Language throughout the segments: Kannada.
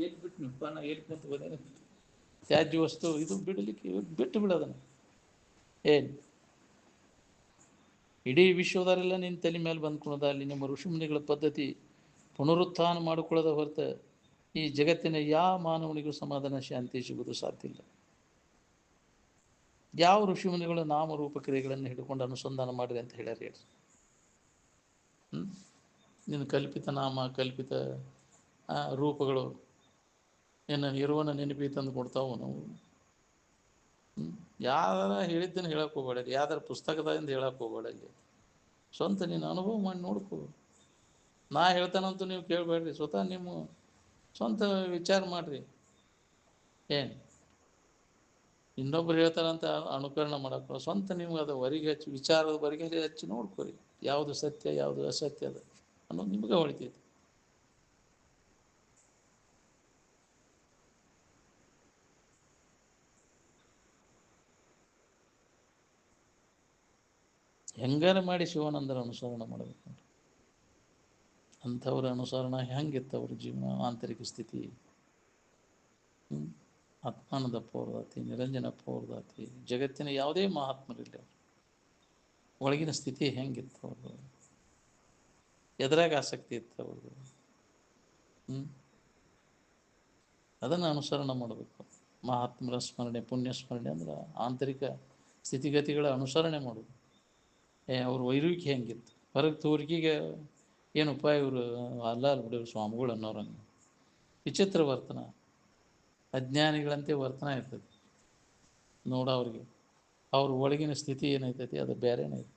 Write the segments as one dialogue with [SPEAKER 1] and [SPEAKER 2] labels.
[SPEAKER 1] ಏನು ಬಿಟ್ಟು ನಿಪ್ಪ ನಾ ಏನು ಕುಂತು ಬಂದೇನೆ ತ್ಯಾಜ್ಯ ವಸ್ತು ಇದು ಬಿಡಲಿಕ್ಕೆ ಬಿಟ್ಟು ಬಿಡೋದನ್ನು ಏನು ಇಡೀ ವಿಶ್ವದವರೆಲ್ಲ ನಿನ್ನ ತಲೆ ಮೇಲೆ ಬಂದ್ಕೊಳ್ಳೋದ ಅಲ್ಲಿ ನಿಮ್ಮ ಋಷಿಮುನಿಗಳ ಪದ್ಧತಿ ಪುನರುತ್ಥಾನ ಮಾಡಿಕೊಳ್ಳೋದ ಹೊರತು ಈ ಜಗತ್ತಿನ ಯಾವ ಮಾನವನಿಗೂ ಸಮಾಧಾನ ಶಾಂತಿ ಸಿಗುವುದು ಸಾಧ್ಯ ಇಲ್ಲ. ಯಾವ ಋಷಿಮುನಿಗಳು ನಾಮರೂಪ ಕ್ರಿಯೆಗಳನ್ನು ಹಿಡ್ಕೊಂಡು ಅನುಸಂಧಾನ ಮಾಡಿರಿ ಅಂತ ಹೇಳ್ಯಾರ ಹೇಳಿ. ನಿನ್ನ ಕಲ್ಪಿತ ನಾಮ ಕಲ್ಪಿತ ರೂಪಗಳು ಏನು ಇರುವನ ನೆನಪಿ ತಂದು ಕೊಡ್ತಾವು ನಾವು. ಯಾರ ಹೇಳಿದ್ದನ್ನು ಹೇಳಕ್ಕೆ ಹೋಗಬೇಡ, ಯಾವ್ದಾರ ಪುಸ್ತಕದಿಂದ ಹೇಳಕ್ಕೆ ಹೋಗಬೇಡ. ಅಲ್ಲಿ ಸ್ವಂತ ನೀನು ಅನುಭವ ಮಾಡಿ ನೋಡ್ಕೋ. ನಾ ಹೇಳ್ತಾನಂತೂ ನೀವು ಕೇಳಬೇಡ್ರಿ, ಸ್ವತಃ ನಿಮ್ಮ ಸ್ವಂತ ವಿಚಾರ ಮಾಡಿರಿ. ಏನು ಇನ್ನೊಬ್ರು ಹೇಳ್ತಾರಂತ ಅನುಕರಣೆ ಮಾಡೋಕ್ಕೆ ಸ್ವಂತ ನಿಮ್ಗೆ ಅದು ಹೊರಗೆ ಹಚ್ಚಿ ವಿಚಾರದ ಹೊರಗೆ ಹಚ್ಚಿ ನೋಡ್ಕೊರಿ, ಯಾವುದು ಸತ್ಯ ಯಾವುದು ಅಸತ್ಯ ಅದ ಅನ್ನೋದು ನಿಮ್ಗೆ ಹೊಳಿತೈತಿ. ಹೆಂಗಾರ ಮಾಡಿ ಶಿವಾನಂದರ ಅನುಸರಣೆ ಮಾಡಬೇಕು. ಅಂಥವ್ರ ಅನುಸರಣ ಹೆಂಗಿತ್ತು ಅವ್ರ ಜೀವನ, ಆಂತರಿಕ ಸ್ಥಿತಿ, ಆತ್ಮಾನಂದಪ್ಪ ಅವ್ರದಾತಿ, ನಿರಂಜನಪ್ಪ ಅವ್ರದಾತಿ, ಜಗತ್ತಿನ ಯಾವುದೇ ಮಹಾತ್ಮರಿಲ್ಲ ಅವರು ಒಳಗಿನ ಸ್ಥಿತಿ ಹೆಂಗಿತ್ತು ಅವ್ರದ್ದು, ಎದುರಾಗ ಆಸಕ್ತಿ ಇತ್ತು ಅವ್ರದ್ದು. ಅದನ್ನು ಅನುಸರಣೆ ಮಾಡಬೇಕು. ಮಹಾತ್ಮರ ಸ್ಮರಣೆ, ಪುಣ್ಯ ಸ್ಮರಣೆ ಅಂದ್ರೆ ಆಂತರಿಕ ಸ್ಥಿತಿಗತಿಗಳ ಅನುಸರಣೆ ಮಾಡೋದು. ಅವ್ರ ವೈರುವಿಕೆ ಹೆಂಗಿತ್ತು, ಹೊರಗೆ ತೋರಿಕೆಗೆ ಏನಪ್ಪ ಇವರು ಅಲ್ಲ ಬಿಡೋರು ಸ್ವಾಮಿಗಳು ಅನ್ನೋರಂಗೆ ವಿಚಿತ್ರ ವರ್ತನ, ಅಜ್ಞಾನಿಗಳಂತೆ ವರ್ತನ ಇರ್ತದೆ ನೋಡ. ಅವ್ರ ಒಳಗಿನ ಸ್ಥಿತಿ ಏನೈತೈತಿ ಅದು ಬೇರೆನೇ ಇದೆ.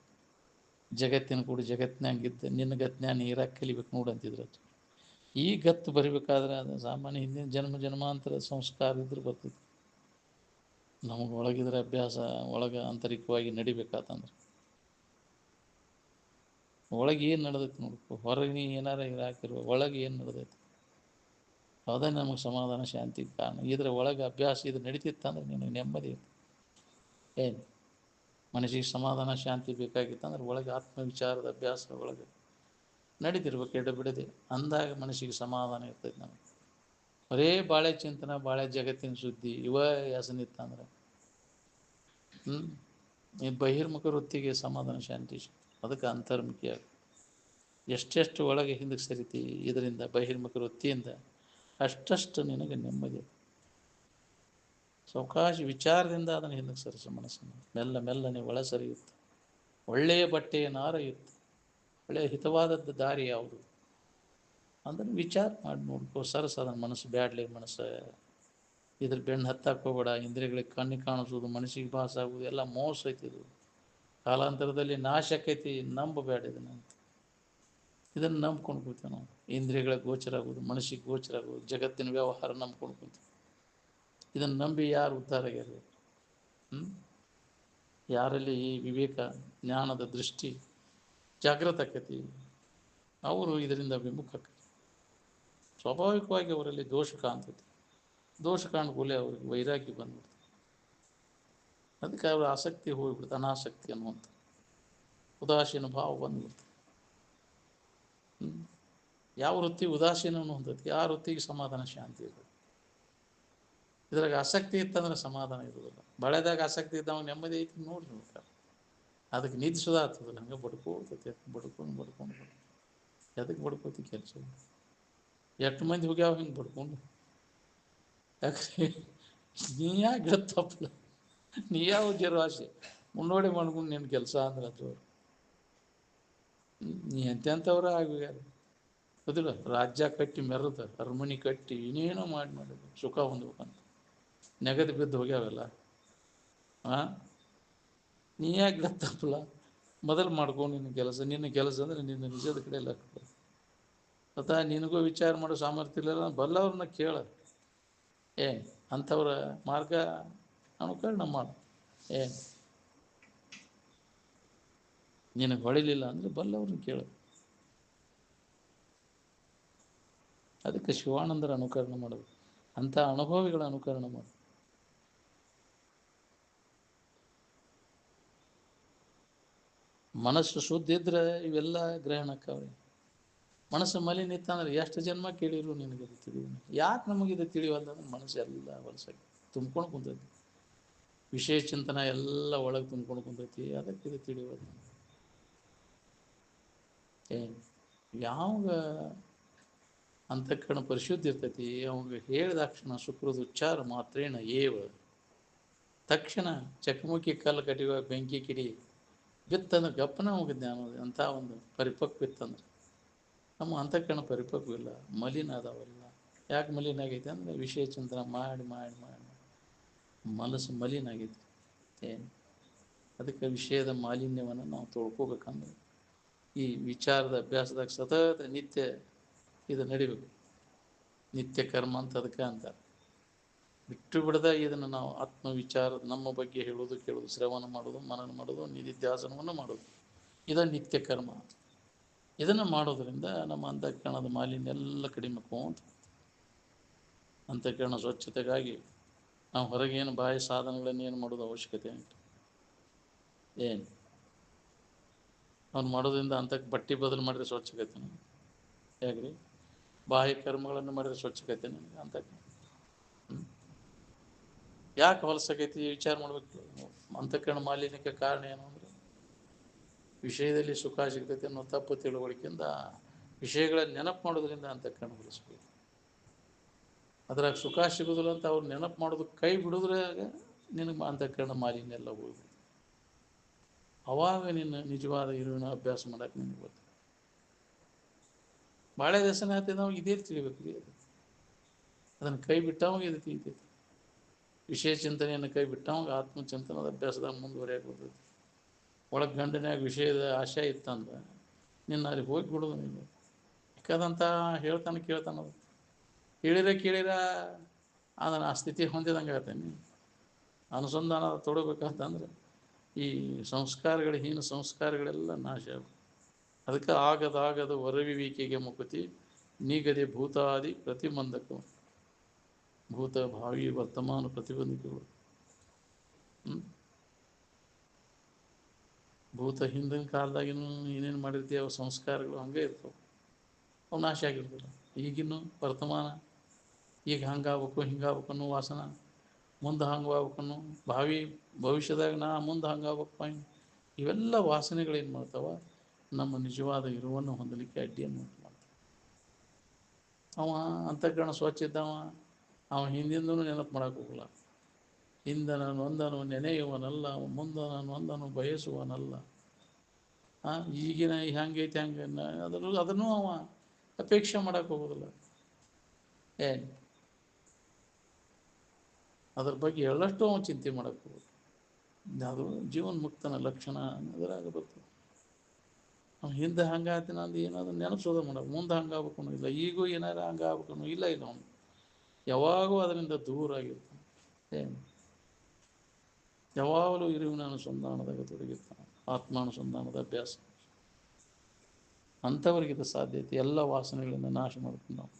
[SPEAKER 1] ಜಗತ್ತಿನ ಕೂಡ ಜಗತ್ತಿನಾಗಿದ್ದ ನಿನ್ನ ಗತ್ನ್ಯಾಗ ನೀರಾಗಿ ಕಲಿಬೇಕು ನೋಡಂತಿದ್ರು. ಈ ಗತ್ತು ಬರಿಬೇಕಾದ್ರೆ ಅದು ಸಾಮಾನ್ಯ ಹಿಂದಿನ ಜನ್ಮಾಂತರ ಸಂಸ್ಕಾರ ಇದ್ರೆ ಬರ್ತೈತಿ. ನಮಗೆ ಒಳಗಿದ್ರೆ ಅಭ್ಯಾಸ ಒಳಗೆ ಆಂತರಿಕವಾಗಿ ನಡಿಬೇಕಾತಂದ್ರೆ ಒಳಗೆ ಏನು ನಡೆದೈತಿ ನೋಡ್ಕೊ. ಹೊರಗೆ ನೀ ಏನಾರ ಹಾಕಿರುವ ಒಳಗೆ ಏನು ನಡೆದೈತಿ ಅದೇ ನಮಗೆ ಸಮಾಧಾನ ಶಾಂತಿ ಕಾರಣ. ಇದ್ರ ಒಳಗೆ ಅಭ್ಯಾಸ ಇದು ನಡೀತಿತ್ತಂದ್ರೆ ನಿನಗೆ ನೆಮ್ಮದಿ ಇತ್ತು. ಏನು ಮನಸ್ಸಿಗೆ ಸಮಾಧಾನ ಶಾಂತಿ ಬೇಕಾಗಿತ್ತಂದ್ರೆ ಒಳಗೆ ಆತ್ಮವಿಚಾರದ ಅಭ್ಯಾಸ ಒಳಗೆ ನಡೀತಿರ್ಬೇಕು ಎಡ ಬಿಡದೆ. ಅಂದಾಗ ಮನಸ್ಸಿಗೆ ಸಮಾಧಾನ ಇರ್ತೈತಿ. ನಮಗೆ ಬರೇ ಬಾಳೆ ಚಿಂತನ, ಬಾಳೆ ಜಗತ್ತಿನ ಸುದ್ದಿ ಇವ ಹೆಸನಿತ್ತಂದ್ರೆ ಈ ಬಹಿರ್ಮುಖ ವೃತ್ತಿಗೆ ಸಮಾಧಾನ ಶಾಂತಿ. ಅದಕ್ಕೆ ಅಂತರ್ಮುಖಿ ಎಷ್ಟೆಷ್ಟು ಒಳಗೆ ಹಿಂದಕ್ಕೆ ಸರಿತಿ ಇದರಿಂದ ಬಹಿರ್ಮುಖ ವೃತ್ತಿಯಿಂದ ಅಷ್ಟಷ್ಟು ನಿನಗೆ ನೆಮ್ಮದಿ. ಸಾವಕಾಶ ವಿಚಾರದಿಂದ ಅದನ್ನು ಹಿಂದಕ್ಕೆ ಸರಿಸೋ ಮನಸ್ಸನ್ನು ಮೆಲ್ಲ ಮೆಲ್ಲನೆ ಒಳ ಸರಿಯುತ್ತೆ. ಒಳ್ಳೆಯ ಬಟ್ಟೆಯ ನಾರ ಇತ್ತು, ಒಳ್ಳೆಯ ಹಿತವಾದದ್ದು ದಾರಿ ಯಾವುದು ಅದನ್ನು ವಿಚಾರ ಮಾಡಿ ನೋಡ್ಕೋ. ಸರಸ ಅದನ್ನು ಮನಸ್ಸು ಬ್ಯಾಡ್ಲಿ, ಮನಸ್ಸು ಇದ್ರ ಬೆನ್ನು ಹತ್ತಕ್ಕೆ ಹೋಗಬೇಡ. ಇಂದ್ರಿಯಗಳಿಗೆ ಕಣ್ಣಿಗೆ ಕಾಣಿಸೋದು, ಮನಸ್ಸಿಗೆ ಭಾಸ ಆಗೋದು ಎಲ್ಲ ಮೋಸ ಐತಿದು. ಕಾಲಾಂತರದಲ್ಲಿ ನಾಶ ಆಕೈತಿ. ನಂಬಬೇಡ ಇದನ್ನು ನಂಬ್ಕೊಂಡು ಕೂತೀವಿ ನಾವು. ಇಂದ್ರಿಯಗಳ ಗೋಚರ ಆಗೋದು, ಮನಸ್ಸಿಗೆ ಗೋಚರ ಆಗೋದು, ಜಗತ್ತಿನ ವ್ಯವಹಾರ ನಂಬ್ಕೊಂಡು ಕೂತೀವಿ. ಇದನ್ನು ನಂಬಿ ಯಾರು ಉದ್ಧಾರ ಆಗ್ಯಾರ? ಯಾರಲ್ಲಿ ಈ ವಿವೇಕ ಜ್ಞಾನದ ದೃಷ್ಟಿ ಜಾಗೃತ ಆಕೈತಿ ಅವರು ಇದರಿಂದ ವಿಮುಖ ಆಕೈತಿ. ಸ್ವಾಭಾವಿಕವಾಗಿ ಅವರಲ್ಲಿ ದೋಷ ಕಾಣ್ತೈತಿ. ದೋಷ ಕಾಣ್ಕೂಲೆ ಅವ್ರಿಗೆ ವೈರಾಗ್ಯ ಬಂದ್ಬಿಡ್ತದೆ. ಅದಕ್ಕೆ ಅವ್ರ ಆಸಕ್ತಿ ಹೋಗ್ಬಿಡ್ತು, ಅನಾಸಕ್ತಿ ಅನ್ನುವಂಥ ಉದಾಸೀನ ಭಾವ ಬಂದ್ಬಿಡ್ತದೆ. ಯಾವ ವೃತ್ತಿ ಉದಾಸೀನ ಅನ್ನುವಂಥದ್ದು, ಯಾವ ವೃತ್ತಿಗೆ ಸಮಾಧಾನ ಶಾಂತಿ ಇರ್ತದೆ. ಇದ್ರಾಗ ಆಸಕ್ತಿ ಇತ್ತಂದ್ರೆ ಸಮಾಧಾನ ಇರೋದಿಲ್ಲ. ಬಳೆದಾಗ ಆಸಕ್ತಿ ಇದ್ದವ ನೆಮ್ಮದಿ ಐತಿ ನೋಡ್ರಿ. ಅದಕ್ಕೆ ನಿಧಿಸೋದ ಆಗ್ತದಲ್ಲ, ಹಂಗೆ ಬಡ್ಕೋತೈತಿ. ಬಡ್ಕೊಂಡು ಎದಕ್ಕೆ ಬಡ್ಕೋತಿ ಕೆಲಸ? ಎಷ್ಟು ಮಂದಿ ಹೋಗ್ಯಾವ ಹಿಂಗೆ ಬಡ್ಕೊಂಡು? ಯಾಕೆ ನೀ ಯಾಕೆ ಗೊತ್ತಪ್ಪಲ್ಲ, ನೀ ಯಾವ ಜರ್ವಾಸೆ ಮುನ್ನೋಡಿ ಮಾಡ್ಕೊಂಡು ನಿನ್ನ ಕೆಲಸ ಅಂದ್ರೆ ಅದು ನೀ ಎಂತೆಂಥವ್ರ ಆಗ್ಯಾರ ಗೊತ್ತಿಲ್ಲ. ರಾಜ್ಯ ಕಟ್ಟಿ ಮೆರದ, ಅರಮನೆ ಕಟ್ಟಿ ಇನ್ನೇನೋ ಮಾಡಿದ್ರು ಸುಖ ಹೊಂದ್ಬೇಕಂತ ನೆಗದು ಬಿದ್ದು ಹೋಗ್ಯಾವೆಲ್ಲ. ನೀ ಯಾಕೆ ಗೊತ್ತಪ್ಪಲ್ಲ ಮೊದಲು ಮಾಡ್ಕೊಂಡು ನಿನ್ನ ಕೆಲಸ ಅಂದರೆ ನಿನ್ನ ನಿಜದ ಕಡೆ ಎಲ್ಲ ಅಥವಾ ನಿನಗೂ ವಿಚಾರ ಮಾಡೋ ಸಾಮರ್ಥ್ಯ ಇಲ್ಲ. ಬಲ್ಲವ್ರನ್ನ ಕೇಳ, ಅಂಥವ್ರ ಮಾರ್ಗ ಅನುಕರಣೆ ಮಾಡು. ನಿನಗೆ ಹೊಳಿಲಿಲ್ಲ ಅಂದರೆ ಬಲ್ಲವ್ರನ್ನ ಕೇಳು. ಅದಕ್ಕೆ ಶಿವಾನಂದರ ಅನುಕರಣೆ ಮಾಡೋದು, ಅಂಥ ಅನುಭವಿಗಳ ಅನುಕರಣೆ ಮಾಡು. ಮನಸ್ಸು ಶುದ್ಧ ಇದ್ರೆ ಇವೆಲ್ಲ ಗ್ರಹಣಕ್ಕಾವೆ. ಮನಸ್ಸು ಮಲಿನ ಇತ್ತಂದ್ರೆ ಎಷ್ಟು ಜನ್ಮ ಕೇಳಿರು ನಿನಗದು ತಿಳಿಯುವ. ಯಾಕೆ ನಮಗಿದು ತಿಳಿಯುವಂತಂದ್ರೆ ಮನಸ್ಸು ಎಲ್ಲ ಹೊಲಸಾಗಿ ತುಂಬ್ಕೊಂಡು ಕುಂತೈತಿ, ವಿಷಯ ಚಿಂತನ ಎಲ್ಲ ಒಳಗೆ ತುಂಬ್ಕೊಂಡು ಕುಂತೈತಿ. ಅದಕ್ಕೆ ಇದು ತಿಳಿಯೋದು. ಯಾವಾಗ ಅಂತಃಕರಣ ಪರಿಶುದ್ಧಿ ಇರ್ತೈತಿ, ಅವಾಗ ಹೇಳಿದಾಕ್ಷಣ ಸುಕೃತ ಉಚ್ಚಾರ ಮಾತ್ರೇಣ ಏವ ತಕ್ಷಣ ಚಕಮುಕಿ ಕಲ್ಲು ಕಟ್ಟಿಯುವ ಬೆಂಕಿ ಕಿಡಿ ಬಿತ್ತಂದ್ರೆ ಗಪ್ಪನ ಅವಾಗ ಜ್ಞಾನ ಅಂತ ಒಂದು ಪರಿಪಕ್ವ ಇತ್ತಂದ್ರೆ. ನಮ್ಮ ಅಂತಃಕರಣ ಪರಿಪಕ್ವ ಇಲ್ಲ, ಮಲಿನ ಅದಾವಲ್ಲ. ಯಾಕೆ ಮಲಿನ ಆಗೈತೆ ಅಂದರೆ ವಿಷಯ ಚಿಂತನೆ ಮಾಡಿ ಮಾಡಿ ಮಾಡಿ ಮನಸ್ಸು ಮಲಿನ ಆಗೈತಿ. ಏನು ಅದಕ್ಕೆ ವಿಷಯದ ಮಾಲಿನ್ಯವನ್ನು ನಾವು ತೊಳ್ಕೋಬೇಕಂದ್ರೆ ಈ ವಿಚಾರದ ಅಭ್ಯಾಸದಾಗ ಸತತ ನಿತ್ಯ ಇದು ನಡಿಬೇಕು. ನಿತ್ಯ ಕರ್ಮ ಅಂತ ಅದಕ್ಕೆ ಅಂತಾರೆ. ಬಿಟ್ಟು ಬಿಡದ ಇದನ್ನು ನಾವು ಆತ್ಮವಿಚಾರ ನಮ್ಮ ಬಗ್ಗೆ ಹೇಳೋದು, ಕೇಳೋದು, ಶ್ರವಣ ಮಾಡೋದು, ಮನನ ಮಾಡೋದು, ನಿಧಿಧ್ಯಾಸನವನ್ನು ಮಾಡೋದು, ಇದು ನಿತ್ಯ ಕರ್ಮ. ಇದನ್ನು ಮಾಡೋದ್ರಿಂದ ನಮ್ಮ ಅಂತಃಕರಣದ ಮಾಲಿನ್ಯ ಎಲ್ಲ ಕಡಿಮೆ ಆಕೋಂತ. ಅಂತಃಕರಣ ಸ್ವಚ್ಛತೆಗಾಗಿ ನಾವು ಹೊರಗೇನು ಬಾಹ್ಯ ಸಾಧನಗಳನ್ನು ಏನು ಮಾಡೋದು ಅವಶ್ಯಕತೆ ಉಂಟು. ಏನು ಅವ್ನು ಮಾಡೋದ್ರಿಂದ ಅಂತಕ್ಕೆ ಬಟ್ಟೆ ಬದಲು ಮಾಡಿದ್ರೆ ಸ್ವಚ್ಛಗತಿನ ಹೇಗ್ರಿ? ಬಾಹ್ಯ ಕರ್ಮಗಳನ್ನು ಮಾಡಿದ್ರೆ ಸ್ವಚ್ಛಗತಿ ನನಗೆ ಅಂತಕ್ಕೆ ಯಾಕೆ ಹೊಲಸಾಗೈತಿ ವಿಚಾರ ಮಾಡ್ಬೇಕು. ಅಂತಃಕರಣ ಮಾಲಿನ್ಯಕ್ಕೆ ಕಾರಣ ಏನು ಅಂದರೆ ವಿಷಯದಲ್ಲಿ ಸುಖ ಸಿಗ್ತೈತೆ ಅನ್ನೋ ತಪ್ಪು ತಿಳುವಳಿಕೆಯಿಂದ ವಿಷಯಗಳ ನೆನಪು ಮಾಡೋದ್ರಿಂದ ಅಂತಃಕರಣ ಹೊಲಿಸ್ಬೇಕು. ಅದ್ರಾಗ ಸುಖ ಸಿಗೋದಿಲ್ಲ ಅಂತ ಅವ್ರು ನೆನಪು ಮಾಡೋದು ಕೈ ಬಿಡೋದ್ರಾಗ ನಿನಗೆ ಅಂತಃಕರಣ ಮಾಲಿನ್ಯ ಎಲ್ಲ ಹೋಗ್ಬೇಕು. ಅವಾಗ ನಿನ್ನ ನಿಜವಾದ ಇರುವಿನ ಅಭ್ಯಾಸ ಮಾಡಕ್ಕೆ ನಿನಗೆ ಗೊತ್ತು. ಭಾಳ ದರ್ಶನ ಆಗ್ತದೆ ಇದೇ ತಿಳಿಬೇಕು ರೀ. ಅದನ್ನು ಕೈ ಬಿಟ್ಟವಾಗ ಇದು ತಿಳಿತೈತಿ. ವಿಷಯ ಚಿಂತನೆಯನ್ನು ಕೈ ಬಿಟ್ಟವಾಗ ಆತ್ಮಚಿಂತನದ ಅಭ್ಯಾಸದಾಗ ಮುಂದುವರಿಯಾಗಿ ಬರ್ತೈತಿ. ಒಳಗೆ ಗಂಡನ್ಯಾಗ ವಿಷಯದ ಆಶಯ ಇತ್ತಂದ್ರೆ ನಿನ್ನ ಅಲ್ಲಿ ಹೋಗಿ ಬಿಡೋದು. ನೀನು ಯಾಕಂತ ಹೇಳ್ತಾನೆ ಕೇಳ್ತಾನದು ಕೇಳಿರ ಅದನ್ನು ಆ ಸ್ಥಿತಿ ಹೊಂದಿದಂಗೆ ಆಗತ್ತೆ. ನೀನು ಅನುಸಂಧಾನ ತೊಡಬೇಕಂತಂದ್ರೆ ಈ ಸಂಸ್ಕಾರಗಳ ಹೀನ ಸಂಸ್ಕಾರಗಳೆಲ್ಲ ನಾಶ ಆಗಬೇಕು. ಅದಕ್ಕೆ ಆಗದ ವರವಿವಿಕೆಗೆ ಮುಕುತಿ ನೀಗದೆ ಭೂತಾದಿ ಪ್ರತಿಬಂಧಕ, ಭೂತ ಭಾವಿ ವರ್ತಮಾನ ಪ್ರತಿಬಂಧಕಗಳು. ಭೂತ ಹಿಂದಿನ ಕಾಲದಾಗಿನೂ ಏನೇನು ಮಾಡಿರ್ತೀವಿ ಅವು ಸಂಸ್ಕಾರಗಳು ಹಂಗೆ ಇರ್ತವೆ, ಅವು ನಾಶ ಆಗಿರ್ತವೆ. ಈಗಿನ್ನೂ ವರ್ತಮಾನ ಈಗ ಹಂಗಾಗ್ಬೇಕು ಹಿಂಗಾಗ್ಬೇಕು ಅನ್ನೋ ವಾಸನ, ಮುಂದೆ ಹಂಗಾಗ್ಬೇಕನ್ನು ಭಾವಿ ಭವಿಷ್ಯದಾಗ ನಾ ಮುಂದೆ ಹಂಗಾಗ್ಬೇಕು, ಇವೆಲ್ಲ ವಾಸನೆಗಳೇನು ಮಾಡ್ತಾವ ನಮ್ಮ ನಿಜವಾದ ಇರುವನ್ನು ಹೊಂದಲಿಕ್ಕೆ ಅಡ್ಡಿಯನ್ನು ಉಂಟು ಮಾಡ್ತಾವೆ. ಅವ ಅಂತಃಕರಣ ಸ್ವಚ್ಛ ಇದ್ದವ ಅವ ಹಿಂದಿಂದನೂ ನೆನಪು ಮಾಡೋಕೆ ಹೋಗಲ್ಲ. ಹಿಂದೆ ನಾನು ಒಂದನು ನೆನೆಯುವನಲ್ಲ, ಮುಂದೆ ನಾನು ಒಂದನು ಬಯಸುವನಲ್ಲ. ಈಗಿನ ಹೆಂಗೈತೆ ಹಂಗೆ ಅದನ್ನು ಅವ ಅಪೇಕ್ಷೆ ಮಾಡೋಕೆ ಹೋಗೋದಿಲ್ಲ. ಏನು ಅದ್ರ ಬಗ್ಗೆ ಎಳ್ಳಷ್ಟು ಅವ ಚಿಂತೆ ಮಾಡೋಕೆ ಹೋಗೋದು. ಅದು ಜೀವನ್ಮುಕ್ತನ ಲಕ್ಷಣ ಅದರಾಗ ಬರ್ತದೆ. ಅವ್ನು ಹಿಂದೆ ಹಂಗಾಗ್ತಾನೆ ಅಂದು ಏನಾದ್ರು ನೆನಪಿಸೋದು ಮಾಡೋದು, ಮುಂದೆ ಹಂಗಾಗ್ಬೇಕು ಅನ್ನೋ ಇಲ್ಲ, ಈಗೂ ಏನಾರು ಹಂಗಾಗ್ಬೇಕು ಅನ್ನೋ ಇಲ್ಲ ಅವನು ಯಾವಾಗೂ ಅದರಿಂದ ದೂರ ಆಗಿರ್ತಾನೆ. ಏನು ಯಾವಾಗಲೂ ಇರುವಿನ ಅನುಸಂಧಾನದಾಗ ತೊಡಗಿರ್ತಾನೆ, ಆತ್ಮಾನುಸಂಧಾನದ ಅಭ್ಯಾಸ. ಅಂಥವ್ರಿಗಿದು ಸಾಧ್ಯತೆ. ಎಲ್ಲ ವಾಸನೆಗಳಿಂದ ನಾಶ ಮಾಡ್ಕೊಂಡು ನಾವು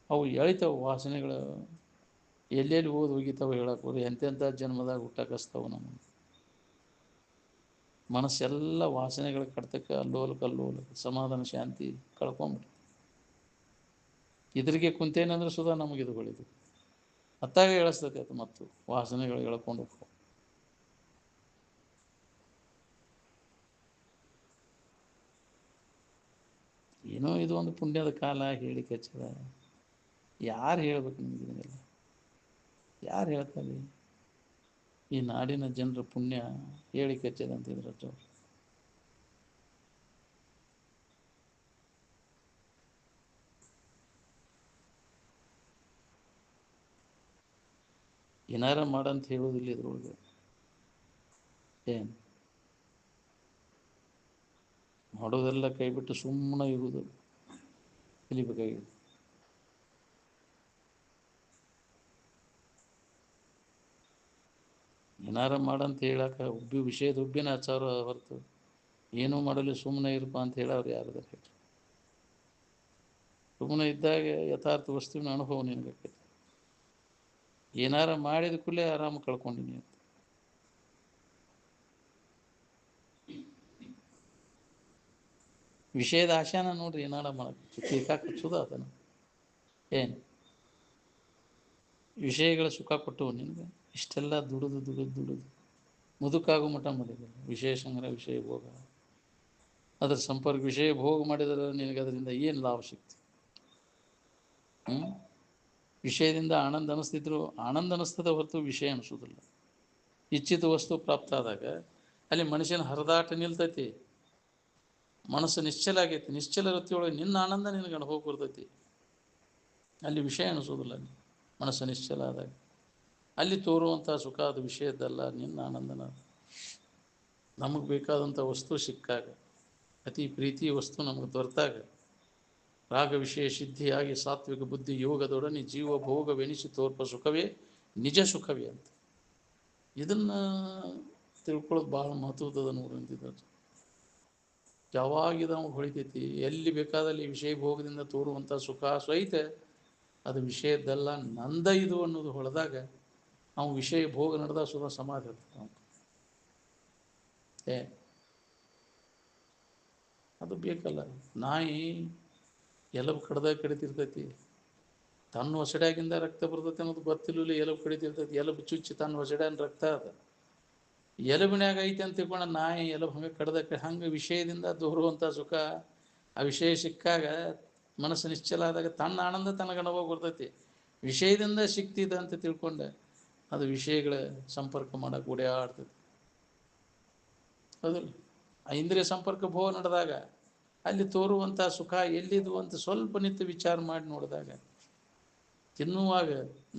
[SPEAKER 1] ಅವು ಎಳಿತಾವ ವಾಸನೆಗಳ ಎಲ್ಲೆಲ್ಲಿ ಹೋಗಿತಾವ ಹೇಳಕ್ಕೆ ಹೋದ್ರೆ ಎಂತೆಂಥ ಜನ್ಮದಾಗ ಹುಟ್ಟಕಸ್ತಾವ. ನಮ್ಮ ಮನಸ್ಸೆಲ್ಲ ವಾಸನೆಗಳ ಕಡ್ತಕ್ಕೆ ಅಲ್ಲೋಲ ಸಮಾಧಾನ ಶಾಂತಿ ಕಳ್ಕೊಂಬಿಟ್ಟು ಇದ್ರಿಗೆ ಕುಂತೇನಂದ್ರೆ ಸುಧಾ ನಮಗಿದು ಬೆಳೆದು ಅತ್ತಾಗ ಎಳಿಸ್ತೈತೆ. ಅದು ಮತ್ತು ವಾಸನೆಗಳು ಎಳ್ಕೊಂಡು ಹೋಗ್ತಾವ. ಏನೋ ಇದು ಒಂದು ಪುಣ್ಯದ ಕಾಲ ಹೇಳಿಕೆ ಹಚ್ಚದ. ಯಾರು ಹೇಳ್ಬೇಕು ನಿಮ್ಗೆ ಇದನ್ನೆಲ್ಲ? ಯಾರು ಹೇಳ್ತಾರೆ? ಈ ನಾಡಿನ ಜನರ ಪುಣ್ಯ ಹೇಳಿಕೆ ಹಚ್ಚದಂತಿದ್ರೆ ಏನಾರ ಮಾಡಂತ ಹೇಳೋದಿಲ್ಲ ಇದ್ರೊಳಗೆ. ಏನು ಮಾಡೋದೆಲ್ಲ ಕೈ ಬಿಟ್ಟು ಸುಮ್ಮನೆ ಇರುವುದು ಕಲಿಬೇಕಾಗಿದೆ. ಏನಾರ ಮಾಡಂತ ಹೇಳಕ್ಕೆ ವಿಷಯದ ಉಬ್ಬಿನ ಆಚಾರ ಹೊರತು ಏನೂ ಮಾಡಲಿ ಸುಮ್ಮನೆ ಇರಪ್ಪ ಅಂತ ಹೇಳೋರು ಯಾರು? ಸುಮ್ಮನೆ ಇದ್ದಾಗ ಯಥಾರ್ಥ ವಸ್ತುವಿನ ಅನುಭವ ನಿನಗೆ ಏನಾರ ಮಾಡಿದ ಕೂಡಲೇ ಆರಾಮ ಕಳ್ಕೊಂಡಿನಿ ಅಂತ. ವಿಷಯದ ಆಶಾನ ನೋಡ್ರಿ ಏನಾರ ಮಾಡಕ್ಕೆ ತೀರ್ಕಾಕ ಹಚ್ಚೋದ ಅದನ್ನು. ಏನು ವಿಷಯಗಳ ಸುಖ ಕೊಟ್ಟು ನಿನಗೆ ಇಷ್ಟೆಲ್ಲ ದುಡಿದು ದುಡಿದು ದುಡಿದು ಮುದುಕಾಗೋ ಮಠ ಮಾಡಿದೆ. ವಿಷಯ ಸಂಗ್ರಹ, ವಿಷಯ ಭೋಗ, ಅದರ ಸಂಪರ್ಕ, ವಿಷಯ ಭೋಗ ಮಾಡಿದರೆ ನಿನಗೆ ಅದರಿಂದ ಏನು ಲಾಭ ಸಿಗ್ತದೆ? ವಿಷಯದಿಂದ ಆನಂದ ಅನಿಸ್ತಿದ್ರು ಆನಂದ ಅನಿಸ್ತದೆ ಹೊರತು ವಿಷಯ ಅನಿಸೋದಿಲ್ಲ. ಇಚ್ಛಿತ ವಸ್ತು ಪ್ರಾಪ್ತ ಆದಾಗ ಅಲ್ಲಿ ಮನುಷ್ಯನ ಹರಿದಾಟ ನಿಲ್ತೈತಿ, ಮನಸ್ಸು ನಿಶ್ಚಲ ಆಗೈತಿ. ನಿಶ್ಚಲ ವೃತ್ತಿಯೊಳಗೆ ನಿನ್ನ ಆನಂದ ನಿನಗೆ ಅನುಭವ ಬರ್ತೈತಿ. ಅಲ್ಲಿ ವಿಷಯ ಅನಿಸೋದಿಲ್ಲ. ಮನಸ್ಸು ನಿಶ್ಚಲ ಆದಾಗ ಅಲ್ಲಿ ತೋರುವಂಥ ಸುಖ ಅದು ವಿಷಯದ್ದಲ್ಲ, ನಿನ್ನ ಆನಂದನ. ನಮಗೆ ಬೇಕಾದಂಥ ವಸ್ತು ಸಿಕ್ಕಾಗ, ಅತಿ ಪ್ರೀತಿ ವಸ್ತು ನಮಗೆ ದೊರೆತಾಗ, ರಾಗ ವಿಷಯ ಸಿದ್ಧಿಯಾಗಿ ಸಾತ್ವಿಕ ಬುದ್ಧಿ ಯೋಗದೊಡನೆ ಜೀವ ಭೋಗವೆನಿಸಿ ತೋರ್ಪ ಸುಖವೇ ನಿಜ ಸುಖವೇ ಅಂತ. ಇದನ್ನು ತಿಳ್ಕೊಳ್ಳೋದು ಭಾಳ ಮಹತ್ವದ ನೋಡಂತಿದ್ದಾರೆ. ಯಾವಾಗ ನಾವು ಹೊಳಿತೈತಿ, ಎಲ್ಲಿ ಬೇಕಾದಲ್ಲಿ ವಿಷಯ ಭೋಗದಿಂದ ತೋರುವಂಥ ಸುಖ ಸಹಿತ ಅದು ವಿಷಯದ್ದಲ್ಲ, ನಂದ ಇದು ಅನ್ನೋದು ಹೊಳೆದಾಗ ನಾವು ವಿಷಯ ಭೋಗ ನಡೆದ ಸುಧಾ ಸಮಾಧಿ ಇರ್ತದೆ. ನಾವು ಅದು ಬೇಕಲ್ಲ. ನಾಯಿ ಎಲಬು ಕಡಿತಿರ್ತೈತಿ, ತನ್ನ ಹೊಸಡ್ಯಾಗಿಂದ ರಕ್ತ ಬರ್ತೈತಿ ಅನ್ನೋದು ಗೊತ್ತಿಲ್ಲ. ಎಲಬು ಕಡಿತಿರ್ತೈತಿ, ಎಲಬು ಚುಚ್ಚಿ ತನ್ನ ಹೊಸಡ್ಯಾನ ರಕ್ತ ಅದ ಎಲಬಿನ್ಯಾಗ ಐತಿ ಅಂತ ತಿಳ್ಕೊಂಡ ನಾಯಿ ಎಲಬು ಹಂಗೆ ಹಂಗೆ ವಿಷಯದಿಂದ ದೂರುವಂಥ ಸುಖ, ಆ ವಿಷಯ ಸಿಕ್ಕಾಗ ಮನಸ್ಸು ನಿಶ್ಚಲ ಆದಾಗ ತನ್ನ ಆನಂದ ತನಗೆ ಅನುಭವ ಬರ್ತೈತಿ. ವಿಷಯದಿಂದ ಸಿಕ್ತಿದೆ ಅಂತ ತಿಳ್ಕೊಂಡೆ ಅದು ವಿಷಯಗಳ ಸಂಪರ್ಕ ಮಾಡಕ್ಕೆ ಓಡಾಡ್ತೈತಿ. ಹೌದಿಲ್ಲ? ಆ ಇಂದ್ರಿಯ ಸಂಪರ್ಕ ಭೋಗ ನಡೆದಾಗ ಅಲ್ಲಿ ತೋರುವಂಥ ಸುಖ ಎಲ್ಲಿದು ಅಂತ ಸ್ವಲ್ಪ ನಿಂತು ವಿಚಾರ ಮಾಡಿ ನೋಡಿದಾಗ, ತಿನ್ನುವಾಗ,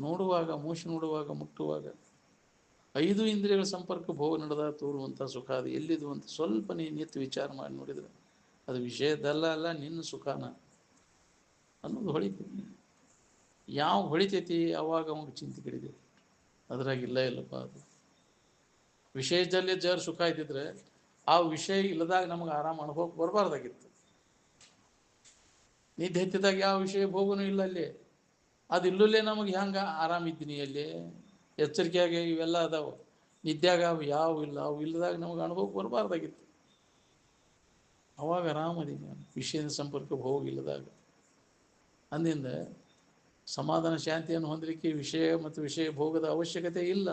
[SPEAKER 1] ನೋಡುವಾಗ, ಮೂಸಿ ನೋಡುವಾಗ, ಮುಟ್ಟುವಾಗ, 5 ಇಂದ್ರಿಯಗಳ ಸಂಪರ್ಕ ಭೋಗ ನಡೆದಾಗ ತೋರುವಂಥ ಸುಖ ಅದು ಎಲ್ಲಿದು ಅಂತ ಸ್ವಲ್ಪ ನಿಂತು ವಿಚಾರ ಮಾಡಿ ನೋಡಿದರೆ ಅದು ವಿಷಯದಲ್ಲ, ಅಲ್ಲ ನಿನ್ನ ಸುಖನ ಅನ್ನೋದು ಹೊಳಿತೈತಿ. ಯಾವ ಹೊಳಿತೈತಿ ಅವಾಗ ಅವಾಗ ಚಿಂತೆ ಕಡಿತೈತಿ. ಅದ್ರಾಗಿಲ್ಲ ಇಲ್ಲಪ್ಪ, ಅದು ವಿಷಯದಲ್ಲಿ ಜರ್ ಸುಖ ಇದ್ದಿದ್ರೆ ಆ ವಿಷಯ ಇಲ್ಲದಾಗ ನಮಗೆ ಆರಾಮ ಅನುಭವ ಬರಬಾರ್ದಾಗಿತ್ತು. ನಿದ್ದೆ ಹತ್ತಿದಾಗ ಯಾವ ವಿಷಯ ಭೋಗನೂ ಇಲ್ಲ ಅಲ್ಲಿ, ಅದು ಇಲ್ಲಲ್ಲೇ ನಮಗೆ ಹೆಂಗೆ ಆರಾಮಿದ್ದೀನಿ ಅಲ್ಲಿ ಎಚ್ಚರಿಕೆಯಾಗಿ ಇವೆಲ್ಲ ಅದಾವೆ. ನಿದ್ದಾಗ ಅವು ಯಾವ ಇಲ್ಲ, ಅವು ಇಲ್ಲದಾಗ ನಮಗೆ ಅನುಭವ ಬರಬಾರ್ದಾಗಿತ್ತು. ಅವಾಗ ಆರಾಮದೀನಿ ವಿಷಯದ ಸಂಪರ್ಕ ಭೋಗ ಇಲ್ಲದಾಗ. ಅಂದಿಂದ ಸಮಾಧಾನ ಶಾಂತಿಯನ್ನು ಹೊಂದಲಿಕ್ಕೆ ವಿಷಯ ಮತ್ತು ವಿಷಯ ಭೋಗದ ಅವಶ್ಯಕತೆ ಇಲ್ಲ.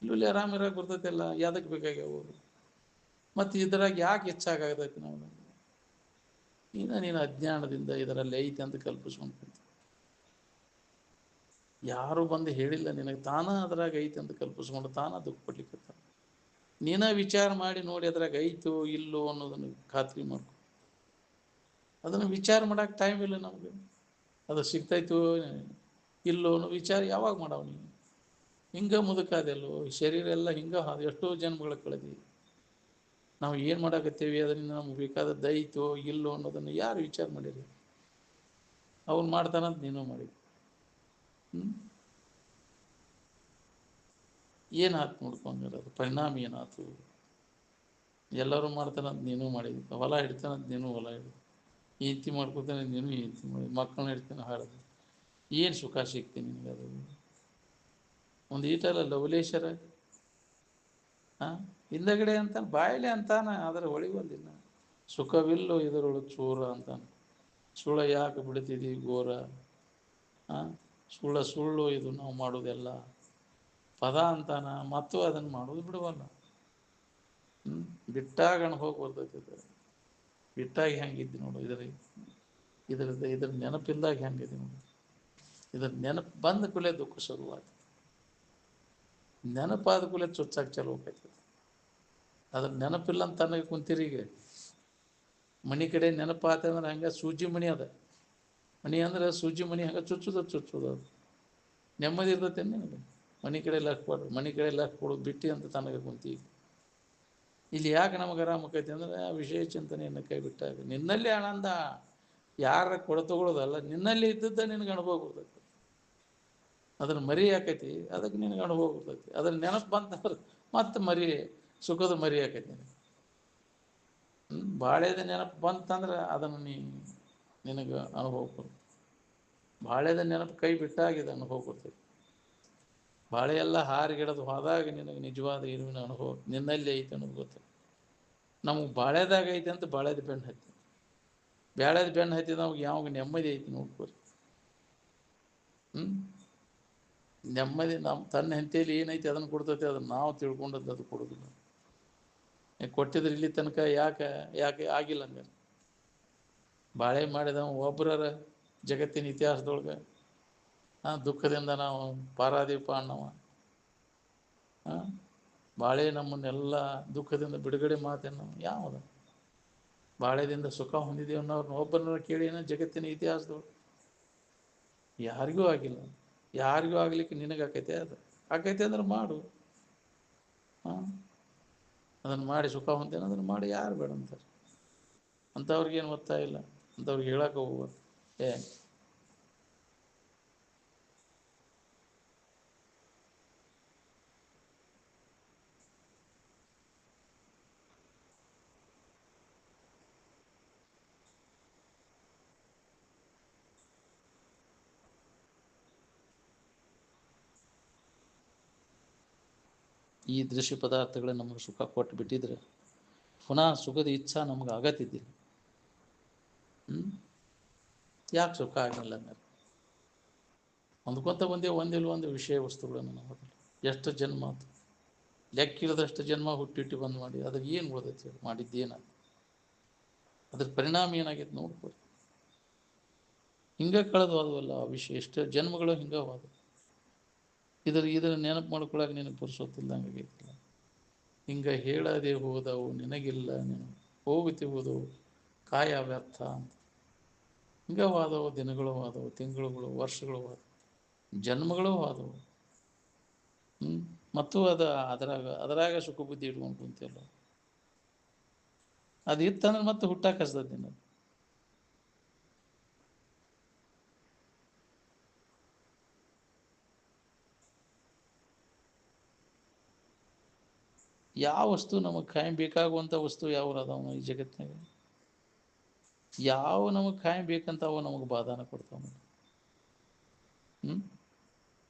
[SPEAKER 1] ಇಲ್ಲಲ್ಲಿ ಆರಾಮಿರಾಗ ಬರ್ತೈತೆಲ್ಲ, ಯಾದಕ್ಕೆ ಬೇಕಾಗ್ಯಾವು? ಮತ್ತು ಇದರಾಗ ಯಾಕೆ ಹೆಚ್ಚಾಗತೈತಿ? ನಾವು ನೀನು ಅಜ್ಞಾನದಿಂದ ಇದರಲ್ಲಿ ಐತಿ ಅಂತ ಕಲ್ಪಿಸ್ಕೊಂಡ್ಬಿಡ್ತೀವಿ. ಯಾರು ಬಂದು ಹೇಳಿಲ್ಲ ನಿನಗೆ, ತಾನ ಅದ್ರಾಗ ಐತಿ ಅಂತ ಕಲ್ಪಿಸ್ಕೊಂಡು ತಾನ ದುಃಖ ಪಡ್ಲಿಕ್ಕೆ. ನೀನ ವಿಚಾರ ಮಾಡಿ ನೋಡಿ ಅದ್ರಾಗ ಐತೋ ಇಲ್ಲೋ ಅನ್ನೋದನ್ನು ಖಾತ್ರಿ ಮಾಡ್ಕೊ. ಅದನ್ನು ವಿಚಾರ ಮಾಡೋಕೆ ಟೈಮ್ ಇಲ್ಲ ನಮಗೆ. ಅದು ಸಿಗ್ತೈತೋ ಇಲ್ಲೋ ಅನ್ನೋ ವಿಚಾರ ಯಾವಾಗ ಮಾಡವ ನೀನು? ಹಿಂಗೆ ಮುದುಕಾದೆಲ್ಲೋ, ಶರೀರ ಎಲ್ಲ ಹಿಂಗೆ ಎಷ್ಟೋ ಜನ್ಮಗಳ ಕಳೆದಿ. ನಾವು ಏನು ಮಾಡಾಕತ್ತೇವಿ, ಅದರಿಂದ ನಮ್ಗೆ ಬೇಕಾದದ್ದು ಐತೋ ಇಲ್ಲೋ ಅನ್ನೋದನ್ನು ಯಾರು ವಿಚಾರ ಮಾಡಿರಿ? ಅವ್ನು ಮಾಡ್ತಾನಂತ ನೀನು ಮಾಡಿ. ಏನಾಯ್ತು ನೋಡ್ಕೊಂಡಿರೋದು? ಪರಿಣಾಮ ಏನಾಯ್ತು? ಎಲ್ಲರೂ ಮಾಡ್ತಾನಂತ ನೀನು ಮಾಡಿದ್ವಿ. ಹೊಲ ಹಿಡ್ತಾನಂತ ನೀನು ಹೊಲ ಹಿಡಿದು, ಹೆಂಡ್ತಿ ಮಾಡ್ಕೊತಾನೆ ನೀನು ಹೆಂಡ್ತಿ ಮಾಡಿ, ಮಕ್ಕಳನ್ನ ಹಿಡ್ತಾನೆ ಹಾಳದು. ಏನು ಸುಖ ಸಿಗ್ತೀನಿ ನಿನಗೆ? ಅದು ಒಂದು ಈಟಲ್ಲ ಲವಲೇಶ್ವರ ಹಿಂದಗಡೆ ಅಂತಾನೆ, ಬಾಯಲೆ ಅಂತಾನೆ, ಆದರೆ ಹೊಳಿಗೊಂದಿಲ್ಲ. ಸುಖವಿಲ್ಲೋ ಇದರೊಳಗೆ ಚೂರ ಅಂತಾನೆ. ಸುಳ್ಳ ಯಾಕೆ ಬಿಡ್ತಿದ್ದೀವಿ ಘೋರ? ಸುಳ್ಳು ಇದು ನಾವು ಮಾಡೋದೆಲ್ಲ ಪದ ಅಂತಾನ, ಮತ್ತು ಅದನ್ನು ಮಾಡೋದು ಬಿಡುವಲ್ಲ. ಬಿಟ್ಟಾಗ ಅನುಭವ ಬರ್ತೈತಿ. ಬಿಟ್ಟಾಗ ಹೆಂಗಿದ್ದಿ ನೋಡು. ಇದ್ರ ನೆನಪಿಲ್ದಾಗ ಹೆಂಗಿದೆ ನೋಡು. ಇದ್ರ ನೆನಪು ಬಂದ ಕೂಡಲೇ ದುಃಖ ಶುರುವಾಗ್ತದೆ. ನೆನಪಾದ ಕೂಡಲೇ ಚೊಚ್ಚಾಗಿ ಚಲೋ ಹೋಗ್ತೈತೆ. ಅದ್ರ ನೆನಪಿಲ್ಲ ಅಂತ ತನಗೆ ಕುಂತೀರಿ. ಈಗ ಮನೆ ಕಡೆ ನೆನಪಾತಂದ್ರೆ ಹಂಗೆ ಸೂಜಿ ಮಣಿ ಅದ. ಮಣಿ ಅಂದ್ರೆ ಸೂಜಿ ಮಣಿ ಹಂಗೆ ಚುಚ್ಚೋದು ಅದು ನೆಮ್ಮದಿ ಇರ್ತೈತೆ ನಿನಗೆ. ಮನೆ ಕಡೆ ಲಕ್ ಕೊಡ್ರಿ, ಮನೆ ಕಡೆ ಲಕ್ ಕೊಡೋದು ಬಿಟ್ಟು ಅಂತ ತನಗೆ ಕುಂತೀವಿ. ಇಲ್ಲಿ ಯಾಕೆ ನಮಗೆ ಆರಾಮಕ್ಕೈತಿ ಅಂದ್ರೆ ಆ ವಿಷಯ ಚಿಂತನೆಯನ್ನು ಕೈ ಬಿಟ್ಟಾಗ ನಿನ್ನಲ್ಲಿ ಆನಂದ. ಯಾರ ತಗೊಳ್ಳೋದಲ್ಲ, ನಿನ್ನಲ್ಲಿ ಇದ್ದದ್ದ ನಿನಗೆ ಅನುಭವ ಬರ್ತೈತಿ. ಅದನ್ನು ಮರಿ ಆಕೈತಿ, ಅದಕ್ಕೆ ನಿನಗೆ ಅನುಭವ ಬರ್ತೈತಿ. ಅದ್ರ ನೆನಪು ಬಂತಂದ್ರೆ ಮತ್ತೆ ಸುಖದ ಮರಿ ಆಕೈತಿ ನಿನಗೆ. ಬಾಳೆದ ನೆನಪು ಬಂತಂದ್ರೆ ಅದನ್ನು ನಿನಗೆ ಅನುಭವ ಬರ್ತದೆ. ಬಾಳೆದ ನೆನಪು ಕೈ ಬಿಟ್ಟಾಗಿದೆ ಅನುಭವ ಬರ್ತೈತಿ. ಬಾಳೆ ಎಲ್ಲ ಹಾರಿಗಿಡದು ಹೋದಾಗ ನಿನಗೆ ನಿಜವಾದ ಇರುವಿನ ಅನುಭವ ನಿನ್ನಲ್ಲಿ ಐತೆ ಅನ್ನೋದು ಗೊತ್ತು. ನಮಗೆ ಬಾಳೆದಾಗ ಐತೆ ಅಂತ ಬಾಳೆದ ಬೆನ್ನು ಹತ್ತಿ ಬ್ಯಾಳದ ಬೆನ್ನು ಹತ್ತಿದ ಅವಾಗ ಯಾವಾಗ ನೆಮ್ಮದಿ ಐತಿ ನೋಡ್ಕೋರಿ. ನೆಮ್ಮದಿ ನಮ್ಮ ತನ್ನ ಹೆಂಡತಿಯಲ್ಲಿ ಏನೈತಿ ಅದನ್ನು ಕೊಡ್ತೈತೆ, ಅದನ್ನು ನಾವು ತಿಳ್ಕೊಂಡದ್ದು ಅದು ಕೊಡೋದಿಲ್ಲ. ಕೊಟ್ಟಿದ್ರೆ ಇಲ್ಲಿ ತನಕ ಯಾಕೆ ಯಾಕೆ ಆಗಿಲ್ಲ ಹಂಗ? ಬಾಳೆ ಮಾಡಿದವ ಒಬ್ಬರ ಜಗತ್ತಿನ ಇತಿಹಾಸದೊಳಗೆ ದುಃಖದಿಂದ ನಾವು ಪಾರಾದೀಪ ಅನ್ನವ. ಬಾಳೆ ನಮ್ಮನ್ನೆಲ್ಲ ದುಃಖದಿಂದ ಬಿಡುಗಡೆ ಮಾತೇನು ಯಾವುದು? ಬಾಳೆದಿಂದ ಸುಖ ಹೊಂದಿದೆವು ಅನ್ನೋರ್ನ ಒಬ್ಬರನ್ನ ಕೇಳಿ ಏನೋ ಜಗತ್ತಿನ ಇತಿಹಾಸದೊಳಗೆ ಯಾರಿಗೂ ಆಗಿಲ್ಲ. ಯಾರಿಗೂ ಆಗ್ಲಿಕ್ಕೆ ನಿನಗಾಕೈತೆ? ಅದು ಆಕೈತೆ ಅಂದ್ರೆ ಮಾಡು. ಅದನ್ನು ಮಾಡಿ ಸುಖ ಹೊಂದೇನು ಅದನ್ನು ಮಾಡಿ, ಯಾರು ಬೇಡ ಅಂತಾರೆ? ಅಂಥವ್ರಿಗೇನು ಒತ್ತಾಯ ಇಲ್ಲ, ಅಂಥವ್ರಿಗೆ ಹೇಳಕ್ಕೆ ಹೋಗ್ಬೋದು. ಈ ದೃಶ್ಯ ಪದಾರ್ಥಗಳೇ ನಮಗೆ ಸುಖ ಕೊಟ್ಟು ಬಿಟ್ಟಿದ್ರೆ ಪುನಃ ಸುಖದ ಇಚ್ಛಾ ನಮಗೆ ಆಗತ್ತಿದ್ದಿಲ್ಲ. ಯಾಕೆ ಸುಖ ಆಗಿಲ್ಲ ಅಂದರೆ ಹೊಂದ್ಕೊತ ಒಂದಿಲ್ಲ ಒಂದು ವಿಷಯ ವಸ್ತುಗಳನ್ನು ನಾವು ಎಷ್ಟು ಜನ್ಮ ಆತು, ಲೆಕ್ಕಿಲ್ಲದಷ್ಟು ಜನ್ಮ ಹುಟ್ಟಿಟ್ಟು ಬಂದು ಮಾಡಿ ಅದ್ರ ಏನು ಉಳ್ದೈತಿ? ಮಾಡಿದ್ದೇನ? ಅದ್ರ ಪರಿಣಾಮ ಏನಾಗೈತೆ ನೋಡ್ಬೋದು. ಹಿಂಗೆ ಕಳೆದು ಹೋದವಲ್ಲ ಆ ವಿಷಯ, ಎಷ್ಟು ಜನ್ಮಗಳು ಹಿಂಗೆ ಹೋದ. ಇದರ ನೆನಪು ಮಾಡ್ಕೊಳಕ್ಕೆ ನಿನಗೆ ಪುರುಸೊತ್ತಿಲ್ದಂಗೆ ಆಗೈತಿಲ್ಲ. ಹಿಂಗೆ ಹೇಳದೆ ಹೋದವು ನಿನಗಿಲ್ಲ, ನೀನು ಹೋಗುತ್ತಿ ಹೋದವು ಕಾಯ ವ್ಯರ್ಥ ಅಂತ. ಹಿಂಗೆ ಹೋದವು ದಿನಗಳು, ಹೋದವು ತಿಂಗಳುಗಳು, ವರ್ಷಗಳು ಹೋದವು, ಜನ್ಮಗಳು ಹೋದವು. ಮತ್ತು ಅದರಾಗ ಸುಖ ಬುದ್ಧಿ ಇಟ್ಕೊಂಡು ಕುಂತಿಲ್ಲ. ಅದು ಇತ್ತಂದ್ರೆ ಮತ್ತೆ ಹುಟ್ಟಾಕ ಹಚ್ತದ ನಿನ್ನ. ಯಾವ ವಸ್ತು ನಮಗೆ ಕಾಯಂ ಬೇಕಾಗುವಂಥ ವಸ್ತು ಯಾವ ಅದಾವ ಈ ಜಗತ್ತಿನಾಗ? ಯಾವ ನಮಗೆ ಕಾಯಂ ಬೇಕಂತ ಅವ ನಮಗೆ ಬಾಧಾನ ಕೊಡ್ತಾವ.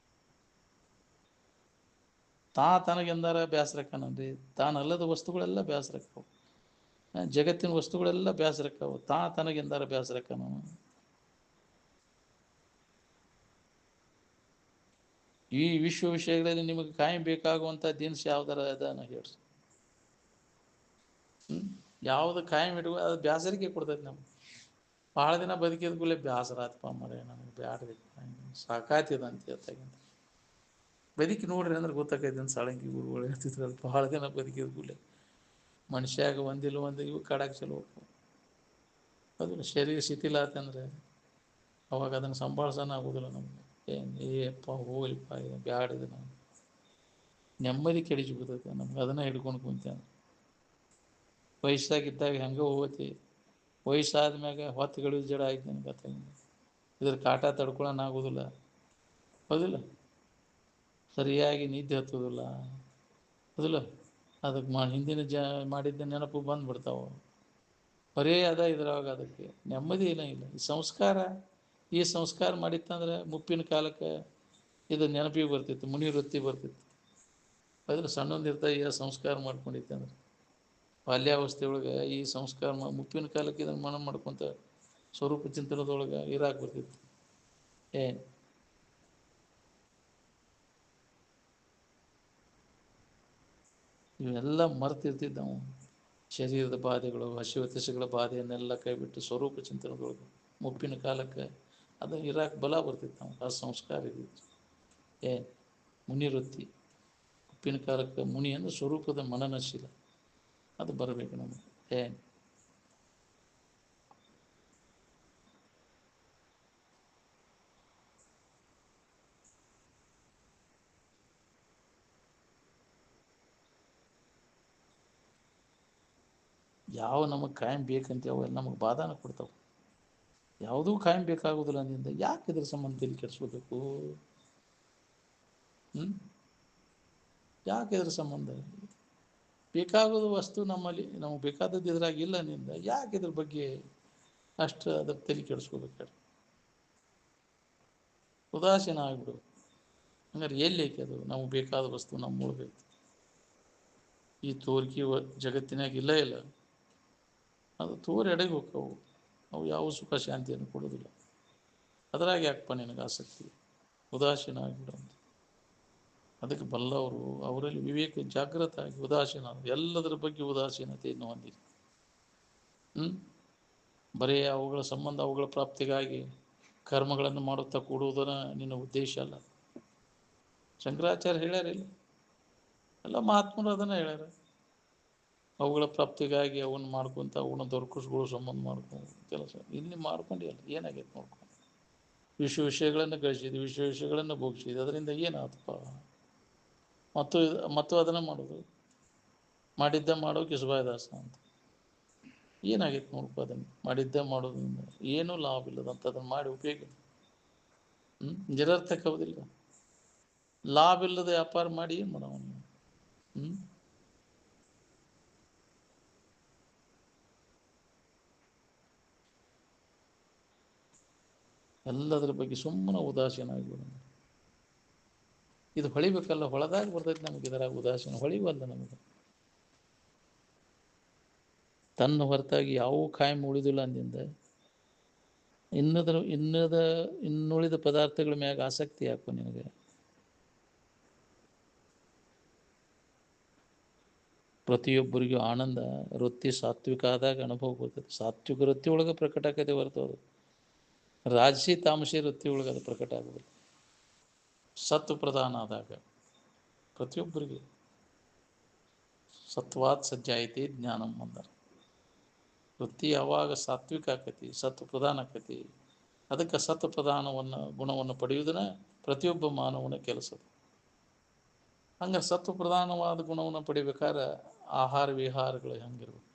[SPEAKER 1] ತನಗೆಂದಾರ ಬೇಸರಕ್ಕನನ್ರಿ, ತಾನಲ್ಲದ ವಸ್ತುಗಳೆಲ್ಲ ಬೇಸರಕ್ಕವು. ಜಗತ್ತಿನ ವಸ್ತುಗಳೆಲ್ಲ ಬೇಸರಕ್ಕವು, ತನಗೆಂದಾರ ಬೇಸರಕ್ಕನ. ಈ ವಿಶ್ವ ವಿಷಯಗಳಲ್ಲಿ ನಿಮಗೆ ಕಾಯಂ ಬೇಕಾಗುವಂಥ ದಿನಸು ಯಾವ್ದಾರ ಅದಾನ ಹೇಳ್ರಿ. ಯಾವುದು ಕಾಯಂ ಇಟ್ಕೊ ಅದು ಬೇಸರಿಕೆ ಕೊಡ್ತೈತೆ ನಮ್ಗೆ. ಭಾಳ ದಿನ ಬದುಕಿದ ಕೂಡಲೇ ಬೇಸರ ಆತಪ್ಪ ಮರೆ, ನನಗೆ ಬ್ಯಾಡ್ರಿ, ಸಾಕಾಯ್ತದ ಅಂತ ಹೇಳ್ತಾಗಿಂತ ಬದುಕಿ ನೋಡ್ರಿ ಅಂದ್ರೆ ಗೊತ್ತಾಕೈತೆ ಅಂತ. ಸಾಳಂಗಿ ಗುರುಗಳು ಹೇಳ್ತಿದ್ರಲ್ಲ, ಭಾಳ ದಿನ ಬದುಕಿದ ಕೂಡಲೇ ಮನುಷ್ಯಾಗ ಒಂದಿಲ್ಲ ಒಂದು ಇವು ಕಾಡಕ್ಕೆ ಚಲೋ ಹೋಗ್ತವೆ. ಅದು ಶರೀರ ಶಿಥಿಲ ಆತಂದ್ರೆ ಅವಾಗ ಅದನ್ನು ಸಂಭಾಳ್ಸೋಣ ಆಗೋದಿಲ್ಲ ನಮ್ಗೆ. ಏಪ್ಪ ಹೋಗ್ಲಿಪ್ಪ, ಇದು ಬ್ಯಾಡಿದ, ನಾವು ನೆಮ್ಮದಿ ಕೆಡಿಸಿ ಬಿಡ್ತೈತೆ ನಮ್ಗೆ ಅದನ್ನು ಹಿಡ್ಕೊಂಡು ಕುಂತೇನೆ. ವಯಸ್ಸಾಗಿದ್ದಾಗ ಹೆಂಗೆ ಹೋಗತಿ, ವಯಸ್ಸಾದ ಮ್ಯಾಗ ಹೊತ್ತುಗಳು ಜಡ ಆಯ್ತು ನನಗೆ ಗತ. ಇದ್ರ ಕಾಟ ತಡ್ಕೊಳ್ಳೋಣಾಗೋದಿಲ್ಲ, ಹೌದಿಲ್ಲ? ಸರಿಯಾಗಿ ನಿದ್ದೆ ಹತ್ತೋದಿಲ್ಲ, ಹೌದಿಲ್ಲ? ಅದಕ್ಕೆ ಹಿಂದಿನ ಮಾಡಿದ್ದ ನೆನಪು ಬಂದುಬಿಡ್ತಾವೆ. ಬರೇ ಇದ್ರವಾಗ ಅದಕ್ಕೆ ನೆಮ್ಮದಿ ಏನೂ ಇಲ್ಲ. ಈ ಸಂಸ್ಕಾರ ಮಾಡಿತ್ತಂದ್ರೆ ಮುಪ್ಪಿನ ಕಾಲಕ್ಕೆ ಇದು ನೆನಪಿಗೆ ಬರ್ತಿತ್ತು, ಮುನಿ ವೃತ್ತಿ ಬರ್ತಿತ್ತು. ಅದ್ರ ಸಣ್ಣೊಂದಿರ್ತಾಗ ಈ ಸಂಸ್ಕಾರ ಮಾಡ್ಕೊಂಡಿತ್ತು ಅಂದ್ರೆ ಬಾಲ್ಯಾವಸ್ಥೆ ಒಳಗೆ ಈ ಸಂಸ್ಕಾರ ಮುಪ್ಪಿನ ಕಾಲಕ್ಕೆ ಇದನ್ನು ಮನ ಮಾಡ್ಕೊತ ಸ್ವರೂಪ ಚಿಂತನದೊಳಗೆ ಇರಾಕ್ ಬರ್ತಿತ್ತು. ಇವೆಲ್ಲ ಮರ್ತಿರ್ತಿದ್ದ ನಾವು. ಶರೀರದ ಬಾಧೆಗಳು, ಹಸಿವತಿಸಗಳ ಬಾಧೆಯನ್ನೆಲ್ಲ ಕೈಬಿಟ್ಟು ಸ್ವರೂಪ ಚಿಂತನದೊಳಗೆ ಮುಪ್ಪಿನ ಕಾಲಕ್ಕೆ ಅದು ಇರಾಕ್ ಬಲ ಬರ್ತಿತ್ತು ನಾವು. ಆ ಸಂಸ್ಕಾರ ಇದ್ದಿತ್ತು. ಮುನಿ ವೃತ್ತಿ, ಮುಪ್ಪಿನ ಕಾಲಕ್ಕೆ ಮುನಿ ಅಂದರೆ ಸ್ವರೂಪದ ಮನನಶೀಲ, ಅದು ಬರಬೇಕು ನಮಗೆ. ಯಾವ ನಮಗೆ ಕಾಯಂ ಬೇಕಂತ ಅವೆಲ್ಲ ನಮಗೆ ಬಾಧಾನ ಕೊಡ್ತಾವೆ. ಯಾವುದೂ ಕಾಯಂ ಬೇಕಾಗೋದಿಲ್ಲ ಅಂದಿಂದ ಯಾಕೆ ಇದ್ರ ಸಂಬಂಧ ತಲೆ ಕೆಡಿಸ್ಕೋಬೇಕು? ಯಾಕೆ ಇದ್ರ ಸಂಬಂಧ? ಬೇಕಾಗೋದು ವಸ್ತು ನಮ್ಮಲ್ಲಿ, ನಮಗೆ ಬೇಕಾದದ್ದು ಇದ್ರಾಗಿಲ್ಲ ನಿಂದ ಯಾಕೆ ಇದ್ರ ಬಗ್ಗೆ ಅಷ್ಟು ಅದ್ರ ತಲೆ ಕೆಡಿಸ್ಕೋಬೇಕಾದ್ರೆ? ಉದಾಸೀನ ಆಗ್ಬಿಡು. ಹಂಗಾರೆ ಎಲ್ಲಿ ಐತೆ ಅದು ನಮಗೆ ಬೇಕಾದ ವಸ್ತು ನಮ್ಮ ಉಳ್ಬೇಕು? ಈ ತೋರಿಕೆ ಜಗತ್ತಿನಾಗ ಇಲ್ಲ, ಅದು ತೋರಿ ಎಡೆಗೆ ಹೋಗ್ತಾವು. ಅವು ಯಾವ ಸುಖ ಶಾಂತಿಯನ್ನು ಕೊಡೋದಿಲ್ಲ. ಅದರಾಗ ಯಾಕಪ್ಪ ನಿನಗೆ ಆಸಕ್ತಿ, ಉದಾಸೀನ ಆಗಿಬಿಡಂತ. ಅದಕ್ಕೆ ಬಲ್ಲವರು ಅವರಲ್ಲಿ ವಿವೇಕ ಜಾಗೃತ ಆಗಿ ಉದಾಸೀನ, ಎಲ್ಲದರ ಬಗ್ಗೆ ಉದಾಸೀನತೆಯನ್ನು ಹೊಂದಿದೆ. ಬರೀ ಅವುಗಳ ಸಂಬಂಧ, ಅವುಗಳ ಪ್ರಾಪ್ತಿಗಾಗಿ ಕರ್ಮಗಳನ್ನು ಮಾಡುತ್ತಾ ಕೂಡುವುದನ್ನು ನಿನ್ನ ಉದ್ದೇಶ ಅಲ್ಲ. ಶಂಕರಾಚಾರ್ಯ ಹೇಳ್ಯಾರಿಲ್ಲ, ಎಲ್ಲ ಮಹಾತ್ಮರು ಅದನ್ನು ಹೇಳ್ಯಾರ. ಅವುಗಳ ಪ್ರಾಪ್ತಿಗಾಗಿ ಅವನ್ನ ಮಾಡ್ಕೊತ ಅವನ್ನ ದೊರಕಿಸ್ಕೊಳ್ಳೋ ಸಂಬಂಧ ಮಾಡ್ಕೊಂಡು ಕೆಲಸ ಇಲ್ಲಿ ಮಾಡ್ಕೊಂಡಿಲ್ಲ. ಏನಾಗೈತೆ ನೋಡ್ಕೊಂಡು ವಿಷಯಗಳನ್ನು ಗಳಿಸಿದ್ವಿ, ವಿಷಯಗಳನ್ನು ಭೋಗಿಸಿದ್ವಿ, ಅದರಿಂದ ಏನಾತಪ್ಪ? ಮತ್ತು ಅದನ್ನು ಮಾಡೋದು, ಮಾಡಿದ್ದ ಮಾಡೋ ಕಿಸಬಾಯದಾಸ ಅಂತ. ಏನಾಗೈತೆ ನೋಡ್ಕೊ, ಅದನ್ನು ಮಾಡಿದ್ದ ಮಾಡೋದ್ರಿಂದ ಏನೂ ಲಾಭ ಇಲ್ಲದಂತ ಅದನ್ನು ಮಾಡಿ ಉಪಯೋಗ ನಿರರ್ಥಕ ಹೌದಿಲ್ಲ. ಲಾಭ ಇಲ್ಲದ ವ್ಯಾಪಾರ ಮಾಡಿ ಏನು ಮಾಡೋವನು? ಎಲ್ಲದರ ಬಗ್ಗೆ ಸುಮ್ಮನೆ ಉದಾಸೀನ ಆಗಿಬಿಡ. ಇದು ಹೊಳಿಬೇಕಲ್ಲ, ಹೊಳದಾಗ ಬರ್ತೈತೆ ನಮಗೆ. ಇದರಾಗ ಉದಾಸೀನ ಹೊಳಿವಲ್ಲ ನಮಗೆ. ತನ್ನ ಹೊರತಾಗಿ ಯಾವ ಕಾಯಂ ಉಳಿದಿಲ್ಲ ಅಂದಿಂದ ಇನ್ನುಳಿದ ಪದಾರ್ಥಗಳ ಮ್ಯಾಗ ಆಸಕ್ತಿ ಯಾಕೋ ನಿನಗೆ? ಪ್ರತಿಯೊಬ್ಬರಿಗೂ ಆನಂದ ವೃತ್ತಿ ಸಾತ್ವಿಕ ಆದಾಗ ಅನುಭವ ಬರ್ತದೆ. ಸಾತ್ವಿಕ ವೃತ್ತಿ ಒಳಗೆ ಪ್ರಕಟ ಆಗದೆ ಬರ್ತದೆ. ರಾಜಸಿ ತಾಮಸಿ ವೃತ್ತಿ ಒಳಗೆ ಅದು ಪ್ರಕಟ ಆಗೋದಿಲ್ಲ. ಸತ್ವ ಪ್ರಧಾನ ಆದಾಗ ಪ್ರತಿಯೊಬ್ಬರಿಗೆ ಸತ್ವಾತ್ ಸಜ್ಜಾಯಿತಿ ಜ್ಞಾನಂ ಅಂದರು. ವೃತ್ತಿ ಯಾವಾಗ ಸಾತ್ವಿಕ ಆಕತಿ, ಸತ್ವ ಪ್ರಧಾನ ಆಕತಿ, ಅದಕ್ಕೆ ಸತ್ವ ಪ್ರಧಾನವನ್ನು ಗುಣವನ್ನು ಪಡೆಯುವುದನ್ನ ಪ್ರತಿಯೊಬ್ಬ ಮಾನವನ ಕೆಲಸದ. ಹಂಗೆ ಸತ್ವ ಪ್ರಧಾನವಾದ ಗುಣವನ್ನು ಪಡಿಬೇಕಾದ್ರೆ ಆಹಾರ ವಿಹಾರಗಳು ಹೆಂಗಿರ್ಬೇಕು?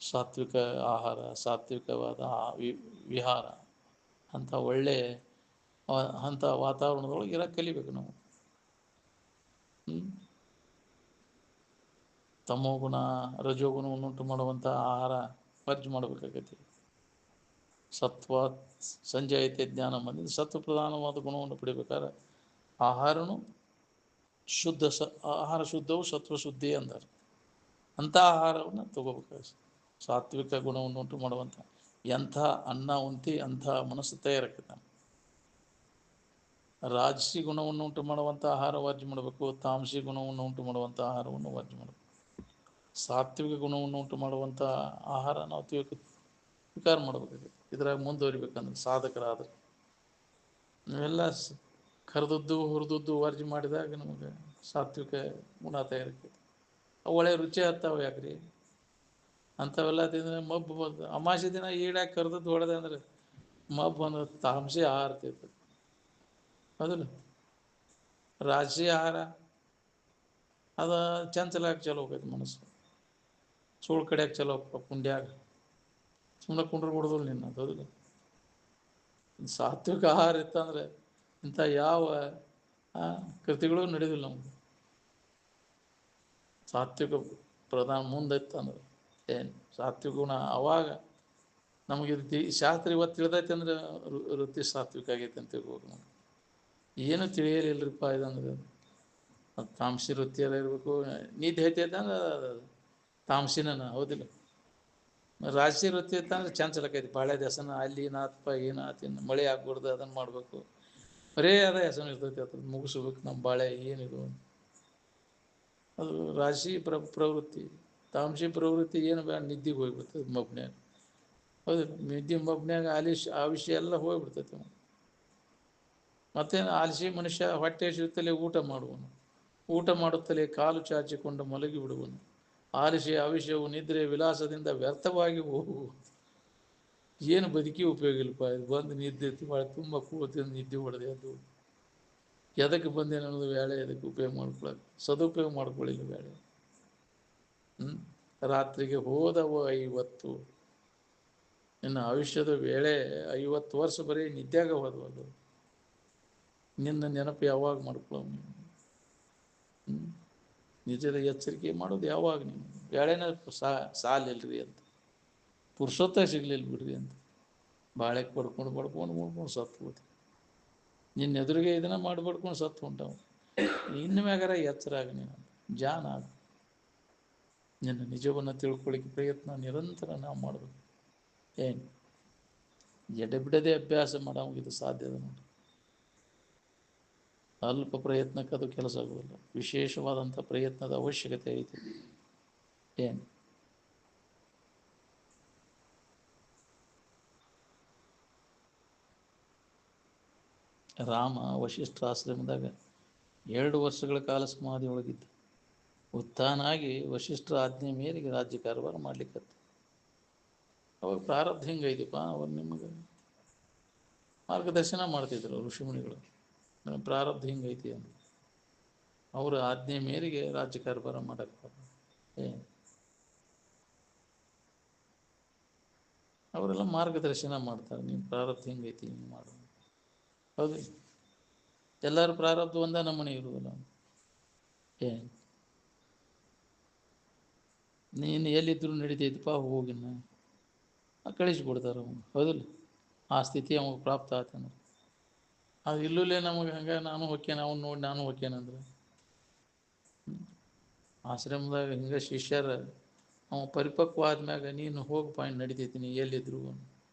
[SPEAKER 1] ಸಾತ್ವಿಕ ಆಹಾರ, ಸಾತ್ವಿಕವಾದ ವಿಹಾರ, ಅಂಥ ಒಳ್ಳೆ ಅಂಥ ವಾತಾವರಣದೊಳಗೆ ಇರೋಕ್ಕೆ ಕಲಿಬೇಕು ನಾವು. ತಮೋಗುಣ ರಜೋಗುಣವನ್ನುಂಟು ಮಾಡುವಂಥ ಆಹಾರ ವರ್ಜ್ ಮಾಡಬೇಕಾಗೈತಿ. ಸತ್ವ ಸಂಜಾಯತೆ ಜ್ಞಾನ ಬಂದಿದ್ದು ಸತ್ವ ಪ್ರಧಾನವಾದ ಗುಣವನ್ನು ಪಡಿಬೇಕಾದ್ರೆ ಆಹಾರನು ಶುದ್ಧ, ಆಹಾರ ಶುದ್ಧವು ಸತ್ವ ಶುದ್ಧಿ ಅಂತಾರೆ. ಅಂಥ ಆಹಾರವನ್ನು ತಗೋಬೇಕಾಗ ಸಾತ್ವಿಕ ಗುಣವನ್ನು ಉಂಟು ಮಾಡುವಂಥ ಎಂಥ ಅನ್ನ ಉಂಟಿ ಅಂಥ ಮನಸ್ಸು ತಯಾರಾಗ್ತದೆ. ರಾಜಸಿ ಗುಣವನ್ನು ಉಂಟು ಮಾಡುವಂಥ ಆಹಾರ ವರ್ಜ್ ಮಾಡಬೇಕು, ತಾಮಸಿ ಗುಣವನ್ನು ಉಂಟು ಮಾಡುವಂಥ ಆಹಾರವನ್ನು ವರ್ಜ್ ಮಾಡಬೇಕು. ಸಾತ್ವಿಕ ಗುಣವನ್ನು ಉಂಟು ಮಾಡುವಂಥ ಆಹಾರ ನಾವು ಸ್ವೀಕಾರ ಮಾಡಬೇಕಾಗುತ್ತೆ. ಇದ್ರಾಗ ಮುಂದುವರಿಬೇಕಂದ್ರೆ ಸಾಧಕರಾದ್ರೆ ನಾವೆಲ್ಲ ಕರೆದದ್ದು ಹುರಿದದ್ದು ವರ್ಜಿ ಮಾಡಿದಾಗ ನಮಗೆ ಸಾತ್ವಿಕ ಗುಣ ತಯಾರಾಗ್ತದೆ. ಒಳ್ಳೆ ರುಚಿ ಹತ್ತಾವ. ಯಾಕ್ರಿ ಅಂಥವೆಲ್ಲ ತಿಂದರೆ ಮಬ್ಬು ಬಂದು ಅಮಾಸೆ ದಿನ ಈಡಾಗಿ ಕರೆದದ್ದು ಹೊಡೆದೆ ಅಂದ್ರೆ ಮಬ್ಬು ಅನ್ನೋ ತಾಮಸಿ ಆಹಾರ ಇರ್ತೈತೆ. ಹೌದಿಲ್ಲ? ರಾಜಸಿ ಆಹಾರ ಅದು ಚಂಚಲಾಗಿ ಚಲೋ ಹೋಗೈತೆ ಮನಸ್ಸು, ಸುಳ್ಳು ಕಡೆಯಾಗ ಚಲೋ ಹೋಗ್ಬೇಕು. ಕುಂಡ್ಯಾಗ ಸುಮ್ಮನೆ ಕುಂಡ್ರು ಕೊಡೋದಿಲ್ಲ ನಿನ್ನ. ಅದು ಹೌದಿಲ್ಲ? ಸಾತ್ವಿಕ ಆಹಾರ ಇತ್ತಂದ್ರೆ ಇಂಥ ಯಾವ ಕೃತಿಗಳು ನಡೆಯೋದಿಲ್ಲ ನಮ್ಗೆ. ಸಾತ್ವಿಕ ಪ್ರಧಾನ ಮುಂದೆ ಇತ್ತಂದ್ರೆ ಏನು ಸಾತ್ವಿಕ ಗುಣ ಅವಾಗ ನಮಗೆ ಶಾಸ್ತ್ರ ಇವತ್ತು ತಿಳಿದೈತೆ ಅಂದ್ರೆ ವೃತ್ತಿ ಸಾತ್ವಿಕ ಆಗೈತೆ ಅಂತ ತಿಳ್ಬೋದು. ನಮ್ಗೆ ಏನು ತಿಳಿಯಲಿಲ್ಲರಿಪ್ಪ ಇದಂದ್ರೆ ಅದು ತಾಮಸಿ ವೃತ್ತಿಯೆಲ್ಲ ಇರಬೇಕು. ನಿದ್ದೆ ಐತೈತೆ ಅಂದ್ರೆ ತಾಮಸಿನ. ಹೌದಿಲ್ಲ? ರಾಜಸಿ ವೃತ್ತಿ ಇತ್ತಂದ್ರೆ ಚಂಚಲಕ್ಕೈತಿ. ಬಾಳೆ ದೇಸನ ಅಲ್ಲಿ ಏನಾತ್ಪ ಏನಾತಿನ ಮಳೆ ಆಗ್ಬಾರ್ದು, ಅದನ್ನು ಮಾಡಬೇಕು. ಬರೇ ಅದ ಹೆಸರು ಇರ್ತೈತಿ. ಅದು ಮುಗಿಸ್ಬೇಕು ನಮ್ಮ ಬಾಳೆ ಏನಿದು. ಅದು ರಾಶಿ ಪ್ರವೃತ್ತಿ. ತಾಮಸಿ ಪ್ರವೃತ್ತಿ ಏನು ಬೇಡ, ನಿದ್ದೆಗೆ ಹೋಗ್ಬಿಡ್ತದೆ ಮಬ್ನ್ಯಾಗ. ಹೌದಿಲ್ಲ? ನಿದ್ದೆ ಮಬ್ನ್ಯಾಗ ಆವಿಷ್ಯ ಎಲ್ಲ ಹೋಗ್ಬಿಡ್ತೈತೆ. ಮತ್ತೇನು ಆಲಸಿ ಮನುಷ್ಯ ಹೊಟ್ಟೆ ಸಿಗುತ್ತಲೇ ಊಟ ಮಾಡುವನು, ಊಟ ಮಾಡುತ್ತಲೇ ಕಾಲು ಚಾಚಿಕೊಂಡು ಮಲಗಿ ಬಿಡುವನು. ಆಲಸಿ ಆವಿಷ್ಯವು ನಿದ್ರೆ ವಿಲಾಸದಿಂದ ವ್ಯರ್ಥವಾಗಿ ಹೋಗುವು. ಏನು ಬದುಕಿ ಉಪಯೋಗ ಇಲ್ಲಪ್ಪ. ಇದು ಬಂದು ನಿದ್ದೆ ಭಾಳ ತುಂಬ ಕೂತಿಂದ ನಿದ್ದೆ ಹೊಡೆದೆ. ಅದು ಎದಕ್ಕೆ ಬಂದೇನು ಅನ್ನೋದು ವೇಳೆ ಎದಕ್ಕೆ ಉಪಯೋಗ ಮಾಡ್ಕೊಳ್ಳೋದು, ಸದುಪಯೋಗ ಮಾಡ್ಕೊಳ್ಳಿಲ್ಲ ವೇಳೆ. ರಾತ್ರಿಗೆ ಹೋದವು 50, ಇನ್ನು ಆಯುಷ್ಯದ ವೇಳೆ 50 ವರ್ಷ ಬರೀ ನಿದ್ಯಾಗ ಹೋದವು. ಅದು ನಿನ್ನ ನೆನಪು ಯಾವಾಗ ಮಾಡ್ಕೊಳ್ಳೋ ನೀವು? ನಿಜದ ಎಚ್ಚರಿಕೆ ಮಾಡೋದು ಯಾವಾಗ? ನೀವು ವೇಳೆನ ಸಾಲಿಲ್ರಿ ಅಂತ, ಪುರುಷೋತ್ತ ಸಿಗ್ಲಿಲ್ಲ ಬಿಡ್ರಿ ಅಂತ ಬಾಳೆಗೆ ಬಡ್ಕೊಂಡು ಸತ್ತು ಹೋಗ್ತೀವಿ. ನಿನ್ನ ಎದುರಿಗೆ ಇದನ್ನ ಮಾಡಿ ಬಡ್ಕೊಂಡು ಸತ್ತು ಹೊಂಟವು. ಇನ್ನು ಮ್ಯಾಗಾರ ಎಚ್ಚರ ಆಗ, ನೀನು ಜಾನ ಆಗ. ನಿನ್ನ ನಿಜವನ್ನು ತಿಳ್ಕೊಳ್ಳಿಕ್ಕೆ ಪ್ರಯತ್ನ ನಿರಂತರ ನಾವು ಮಾಡಬೇಕು. ಏನು ಎಡೆಬಿಡದೆ ಅಭ್ಯಾಸ ಮಾಡೋಂಗಿದು ಸಾಧ್ಯದ ನೋಡಿ. ಅಲ್ಪ ಪ್ರಯತ್ನಕ್ಕೆ ಅದು ಕೆಲಸ ಆಗೋದಿಲ್ಲ, ವಿಶೇಷವಾದಂಥ ಪ್ರಯತ್ನದ ಅವಶ್ಯಕತೆ ಐತಿ. ಏನು ರಾಮ ವಶಿಷ್ಠರ ಆಶ್ರಮದಾಗ 2 ವರ್ಷಗಳ ಕಾಲ ಸಮಾಧಿ ಒಳಗಿದ್ದ. ಉತ್ಥಾನಾಗಿ ವಶಿಷ್ಠರ ಆಜ್ಞೆ ಮೇರೆಗೆ ರಾಜ್ಯ ಕಾರವಾರ ಮಾಡ್ಲಿಕ್ಕತ್ತ. ಅವಾಗ ಪ್ರಾರಬ್ಧ ಹಿಂಗೈತಿಪ್ಪ, ಅವ್ರು ನಿಮಗೆ ಮಾರ್ಗದರ್ಶನ ಮಾಡ್ತಿದ್ರು ಋಷಿಮುನಿಗಳು. ನಮಗೆ ಪ್ರಾರಬ್ಧ ಹಿಂಗೈತಿ ಅಂತ ಅವರ ಆಜ್ಞೆ ಮೇರೆಗೆ ರಾಜ್ಯ ಕಾರವಾರ ಮಾಡಕ್ಕೆ ಅವರೆಲ್ಲ ಮಾರ್ಗದರ್ಶನ ಮಾಡ್ತಾರೆ. ನೀವು ಪ್ರಾರಬ್ಧ ಹಿಂಗೈತಿ ಹಿಂಗೆ ಮಾಡು. ಹೌದು, ಎಲ್ಲರೂ ಪ್ರಾರಬ್ಧ ಒಂದ ನಮ್ಮನೆ ಇರುವುದಿಲ್ಲ. ಏನು ನೀನು ಎಲ್ಲಿದ್ದರೂ ನಡೀತೈತಪ್ಪ, ಹೋಗಿನ ಕಳಿಸ್ಕೊಡ್ತಾರೆ ಅವ್ನು. ಹೌದಿಲ್ಲ, ಆ ಸ್ಥಿತಿ ಅವಾಗ ಪ್ರಾಪ್ತ ಆತಂದ್ರೆ. ಅದು ಇಲ್ಲೂಲೇ ನಮಗೆ ಹಂಗೆ ನಾನು ಹೊಕ್ಕೇನೆ, ಅವ್ನು ನೋಡಿ ನಾನು ಹೊಕ್ಕೇನಂದ್ರೆ ಆಶ್ರಮದಾಗ ಹಿಂಗೆ ಶಿಷ್ಯರ ಅವ ಪರಿಪಕ್ವ ಆದ್ಮ್ಯಾಗ ನೀನು ಹೋಗಿ ಪಾಯಿಂಟ್ ನಡಿತೈತಿ, ನೀ ಎಲ್ಲಿದ್ರು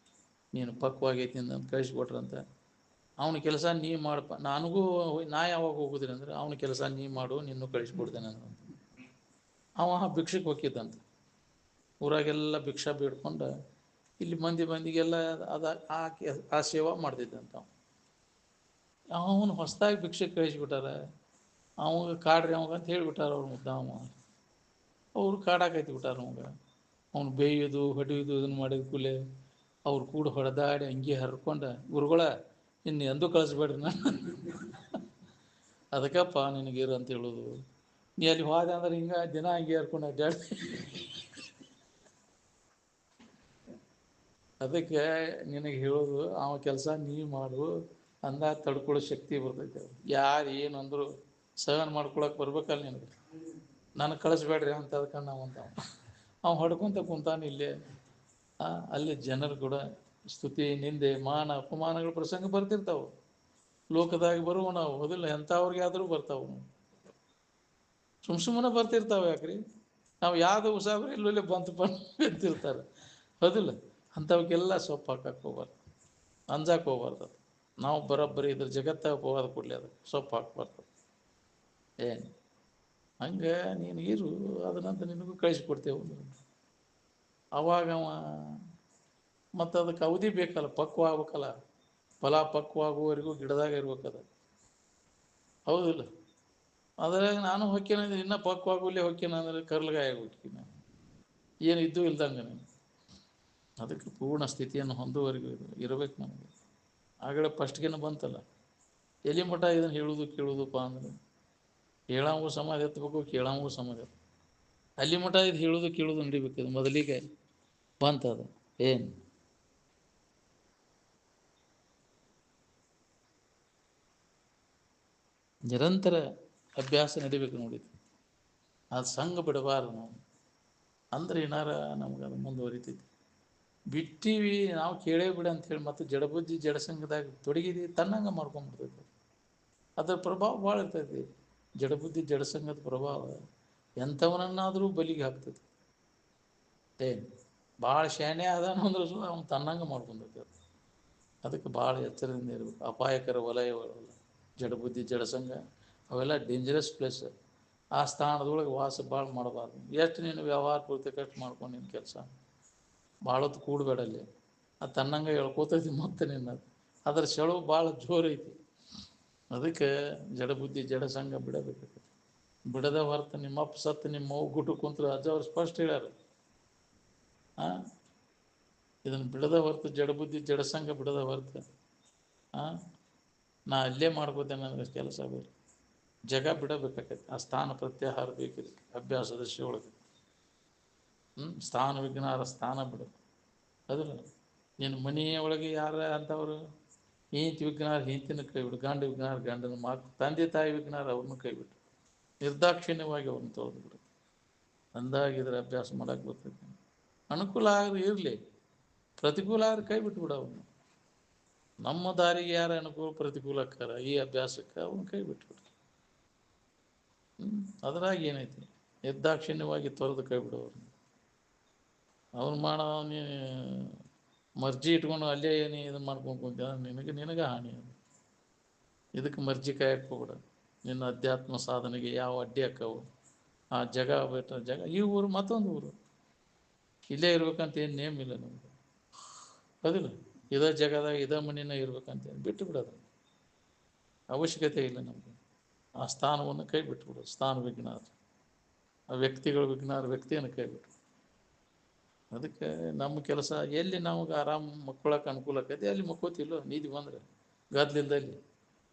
[SPEAKER 1] ನೀನು ಪಕ್ವಾಗೈತಿ ಅಂತ ಕಳಿಸ್ಕೊಟ್ರಂತ. ಅವನ ಕೆಲಸ ನೀ ಮಾಡಪ್ಪ, ನನಗೂ ನಾ ಯಾವಾಗ ಹೋಗುದಿಲ್ಲ ಅಂದ್ರೆ ಅವನ ಕೆಲಸ ನೀ ಮಾಡು, ನಿನ್ನೂ ಕಳಿಸ್ಕೊಡ್ತೇನೆ ಅಂತ. ಅವ ಭಿಕ್ಷಕ್ಕೆ ಹೋಗಿದ್ದಂತ, ಊರಾಗೆಲ್ಲ ಭಿಕ್ಷಾ ಬೇಡ್ಕೊಂಡು ಇಲ್ಲಿ ಮಂದಿಗೆಲ್ಲ ಅದ ಆ ಸೇವಾ ಮಾಡ್ತಿದ್ದಂತ. ಅವನು ಹೊಸದಾಗಿ ಭಿಕ್ಷಕ್ಕೆ ಕಳಿಸ್ಬಿಟ್ಟಾರ, ಅವಾಗ ಕಾಡ್ರಿ ಅವಾಗ ಅಂತ ಹೇಳಿಬಿಟ್ಟಾರ ಅವ್ರ ಮುದ್ದಾಮ. ಅವ್ರು ಕಾಡಾಕೈತಿ ಬಿಟ್ಟಾರ ಅವಾಗ. ಅವ್ನು ಬೇಯೋದು ಹೊಡೆಯೋದು ಇದನ್ನು ಮಾಡಿದ ಕೂಲೆ ಅವ್ರು ಕೂಡ ಹೊಡೆದಾಡಿ ಅಂಗಿ ಹರ್ಕೊಂಡ, ಗುರುಗಳ ಇನ್ನು ಎಂದೂ ಕಳಿಸ್ಬೇಡ್ರಿ ನಾನು ಅದಕ್ಕಪ್ಪ ನಿನಗಿರು ಅಂತ ಹೇಳೋದು. ನೀ ಅಲ್ಲಿ ಹೋದೆ ಅಂದ್ರೆ ಹಿಂಗೆ ದಿನ ಅಂಗಿ ಹರ್ಕೊಂಡು ಅಡ್ಡಾಡಿ ಅದಕ್ಕೆ ನಿನಗೆ ಹೇಳೋದು, ಅವ ಕೆಲಸ ನೀ ಮಾಡು ಅಂದ ತಡ್ಕೊಳ್ಳೋ ಶಕ್ತಿ ಬರ್ತೈತೆ. ಯಾರು ಏನಂದ್ರು ಸಹನ ಮಾಡ್ಕೊಳಕ್ಕೆ ಬರ್ಬೇಕಲ್ಲ ನಿನಗೆ. ನನಗೆ ಕಳಿಸ್ಬೇಡ್ರಿ ಅಂತ ಅದಕ್ಕೆ ನಾವು ಅಂತ ಅವ ಹೊಡ್ಕೊಂತ ಕುಂತಾನ ಇಲ್ಲೇ. ಅಲ್ಲಿ ಜನರು ಕೂಡ ಸ್ತುತಿ ನಿಂದೆ ಮಾನ ಅಪಮಾನಗಳ ಪ್ರಸಂಗ ಬರ್ತಿರ್ತಾವೆ ಲೋಕದಾಗಿ ಬರುವ ನಾವು. ಹೌದಿಲ್ಲ, ಎಂಥವ್ರಿಗೆ ಆದರೂ ಬರ್ತಾವೆ, ಸುಮ್ಮನೆ ಬರ್ತಿರ್ತಾವೆ. ಯಾಕ್ರಿ ನಾವು ಯಾವ್ದು ಉಸಾಬ್ರಿ ಇಲ್ಲೇ ಬಂತು ಅಂತಿರ್ತಾರೆ. ಹೌದಿಲ್ಲ, ಅಂಥವಕ್ಕೆಲ್ಲ ಸೊಪ್ಪು ಹಾಕಕ್ಕೆ ಹೋಗ್ಬಾರ್ದು, ಅಂಜಕ್ಕೆ ಹೋಗ್ಬಾರ್ದು. ನಾವು ಬರೋಬ್ಬರಿ ಇದ್ರ ಜಗತ್ತಾಗ ಹೋಗೋದ ಕೊಡಲಿ, ಅದು ಸೊಪ್ಪು ಹಾಕ್ಬಾರ್ದು. ಏನು ಹಂಗೆ ನೀನು ಇರು, ಅದನ್ನಂತ ನಿನಗೂ ಕಳಿಸ್ಕೊಡ್ತೇವೆ. ಅವಾಗ ಮತ್ತು ಅದಕ್ಕೆ ಅವಧಿ ಬೇಕಲ್ಲ, ಪಕ್ವ ಆಗ್ಬೇಕಲ್ಲ. ಫಲ ಪಕ್ವ ಆಗುವವರೆಗೂ ಗಿಡದಾಗ ಇರ್ಬೇಕದ. ಹೌದಿಲ್ಲ, ಅದ್ರಾಗ ನಾನು ಹೊಕ್ಕೇನಂದ್ರೆ ಇನ್ನೂ ಪಕ್ವ ಆಗುವಲ್ಲೇ ಹೊಕ್ಕೇನಂದ್ರೆ ಕರ್ಲಗಾಯ ಹೋಗ್ತೀನಿ, ಏನು ಇದ್ದೂ ಇಲ್ದಂಗೆ. ಅದಕ್ಕೆ ಪೂರ್ಣ ಸ್ಥಿತಿಯನ್ನು ಹೊಂದುವವರೆಗೂ ಇರಬೇಕು ನಮಗೆ. ಆಗಲೇ ಫಸ್ಟ್ಗೇನು ಬಂತಲ್ಲ, ಎಲ್ಲಿ ಮಠ ಇದನ್ನು ಹೇಳೋದು ಕೇಳೋದಪ್ಪ ಅಂದ್ರೆ ಹೇಳಂಗೂ ಸಮಾಧಿ ಎತ್ತಬೇಕು, ಕೇಳಂಗೂ ಸಮಾಧಿ ಎತ್ತ. ಅಲ್ಲಿ ಮಠ ಇದು ಹೇಳೋದು ಕೇಳೋದು ನಡಿಬೇಕದು ಮೊದಲಿಗೆ ಬಂತದ. ಏನು ನಿರಂತರ ಅಭ್ಯಾಸ ನಡಿಬೇಕು ನೋಡಿದ್ದು, ಅದು ಸಂಘ ಬಿಡಬಾರ್ದು ನಾವು. ಅಂದ್ರೆ ಏನಾರ ನಮ್ಗೆ ಅದು ಮುಂದುವರಿತೈತಿ. ಬಿಟ್ಟಿವಿ ನಾವು ಕೇಳೇ ಬಿಡ ಅಂಥೇಳಿ ಮತ್ತು ಜಡಬುದ್ಧಿ ಜಡಸಂಘದಾಗ ತೊಡಗಿದೀವಿ, ತನ್ನಂಗೆ ಮಾಡ್ಕೊಂಡ್ಬಿಡ್ತೈತಿ. ಅದರ ಪ್ರಭಾವ ಭಾಳ ಇರ್ತೈತಿ. ಜಡಬುದ್ಧಿ ಜಡಸಂಘದ ಪ್ರಭಾವ ಎಂಥವನನ್ನಾದರೂ ಬಲಿಗೆ ಹಾಕ್ತೈತಿ. ಏನು ಭಾಳ ಶಾಣೆ ಅದಾನ ಅಂದ್ರೆ ಅವ್ನು ತನ್ನಂಗೆ ಮಾಡ್ಕೊಂಡೈತಿ. ಅದಕ್ಕೆ ಭಾಳ ಎಚ್ಚರದಿಂದ ಇರಬೇಕು. ಅಪಾಯಕರ ವಲಯಗಳು ಜಡಬುದ್ಧಿ ಜಡಸಂಘ ಅವೆಲ್ಲ ಡೇಂಜರಸ್ ಪ್ಲೇಸ್. ಆ ಸ್ಥಾನದೊಳಗೆ ವಾಸ ಭಾಳ ಮಾಡಬಾರ್ದು. ಎಷ್ಟು ನೀನು ವ್ಯವಹಾರ ಪೂರ್ತಿ ಕಷ್ಟ ಮಾಡ್ಕೊಂಡು ನಿನ್ನ ಕೆಲಸ ಭಾಳೊತ್ತು ಕೂಡಬೇಡಲ್ಲಿ, ಅದು ತನ್ನಂಗೆ ಹೇಳ್ಕೋತೈತಿ. ಮತ್ತೆ ನಿನ್ನ ಅದರ ಸೆಳವು ಭಾಳ ಜೋರೈತಿ. ಅದಕ್ಕೆ ಜಡಬುದ್ಧಿ ಜಡಸಂಘ ಬಿಡಬೇಕಾಗ್ತದೆ. ಬಿಡದ ಹೊರತು ನಿಮ್ಮಪ್ಪ ಸತ್ತು ನಿಮ್ಮ ಮಗು ಗುಟ್ಟು ಕುಂತರು ಅಜ್ಜ ಅವ್ರು ಸ್ಪಷ್ಟ ಹೇಳ್ಯಾರ. ಇದನ್ನು ಬಿಡದ ಹೊರತು ಜಡಬುದ್ಧಿ ಜಡಸಂಘ ಬಿಡದ ಹೊರತು ನಾ ಅಲ್ಲೇ ಮಾಡ್ಕೋತೇನೆ ನನಗೆ ಕೆಲಸ ಬೇರೆ. ಜಗ ಬಿಡಬೇಕಾಗೈತೆ. ಆ ಸ್ಥಾನ ಪ್ರತ್ಯಾಹಾರ ಬೇಕಿದೆ ಅಭ್ಯಾಸದ ಒಳಗೆ. ಸ್ಥಾನ ವಿಜ್ಞಾನ ಸ್ಥಾನ ಬಿಡು. ಅದ್ರ ನಿನ್ನ ಮನೆಯೊಳಗೆ ಯಾರ ಅಂಥವ್ರು ಹೆಂಡತಿ ವಿಜ್ಞಾನ ಹೆಂಡತಿನ ಕೈಬಿಡು, ಗಂಡ ವಿಜ್ಞಾನ ಗಂಡನ ಮಕ್ಕಳು, ತಂದೆ ತಾಯಿ ವಿಜ್ಞಾನ ಅವ್ರನ್ನ ಕೈಬಿಟ್ಟು ನಿರ್ದಾಕ್ಷಿಣ್ಯವಾಗಿ ಅವ್ರನ್ನ ತೊಳೆದು ಬಿಡು. ಅಂದಾಗಿದ್ರೆ ಅಭ್ಯಾಸ ಮಾಡಕ್ಕೆ ಬರ್ತೈತಿ. ಅನುಕೂಲ ಆದ್ರೆ ಇರಲಿ, ಪ್ರತಿಕೂಲ ಆದ್ರೆ ಕೈ ಬಿಟ್ಬಿಡು ಅವನು. ನಮ್ಮ ದಾರಿಗೆ ಯಾರ ಅನುಕೂಲ ಪ್ರತಿಕೂಲಕ್ಕಾರ ಈ ಅಭ್ಯಾಸಕ್ಕೆ ಅವನು ಕೈ ಬಿಟ್ಬಿಡು. ಅದ್ರಾಗ ಏನೈತಿ, ನಿರ್ದಾಕ್ಷಿಣ್ಯವಾಗಿ ತೊರೆದು ಕೈ ಬಿಡು ಅವ್ರನ್ನ. ಅವ್ನು ಮಾಡೋ ಮರ್ಜಿ ಇಟ್ಕೊಂಡು ಅಲ್ಲೇ ಏನು ಇದನ್ನು ಮಾಡ್ಕೊಂಡು ಕುಂತ ನಿನಗೆ ಹಾನಿ ಅದು. ಇದಕ್ಕೆ ಮರ್ಜಿ ಕಾಯಕ್ಕೆ ಹೋಗ್ಬೇಡ. ನಿನ್ನ ಅಧ್ಯಾತ್ಮ ಸಾಧನೆಗೆ ಯಾವ ಅಡ್ಡಿ ಹಾಕವು. ಆ ಜಾಗ ಈ ಊರು ಮತ್ತೊಂದು ಊರು, ಇಲ್ಲೇ ಇರ್ಬೇಕಂತ ಏನು ನೇಮ್ ಇಲ್ಲ ನಮಗೆ. ಹೌದಿಲ್ಲ, ಇದೇ ಜಾಗದಾಗ ಇದೇ ಮಣ್ಣಿನ ಇರ್ಬೇಕಂತ ಬಿಟ್ಟು ಬಿಡೋದು, ಅವಶ್ಯಕತೆ ಇಲ್ಲ ನಮಗೆ. ಆ ಸ್ಥಾನವನ್ನು ಕೈ ಬಿಟ್ಟುಬಿಡೋದು. ಸ್ಥಾನ ವಿಜ್ಞಾನ, ಆ ವ್ಯಕ್ತಿಗಳು ವಿಜ್ಞಾನ, ವ್ಯಕ್ತಿಯನ್ನು ಕೈ ಬಿಟ್ಟು. ಅದಕ್ಕೆ ನಮ್ಮ ಕೆಲಸ ಎಲ್ಲಿ ನಮಗೆ ಆರಾಮ್ ಮಕ್ಕಳಕ್ಕೆ ಅನುಕೂಲ ಆಕೈತಿ ಅಲ್ಲಿ ಮಕ್ಕೋತಿಲ್ಲೋ, ನೀತಿ ಬಂದರೆ ಗದ್ದಲಿಲ್ದಲ್ಲಿ.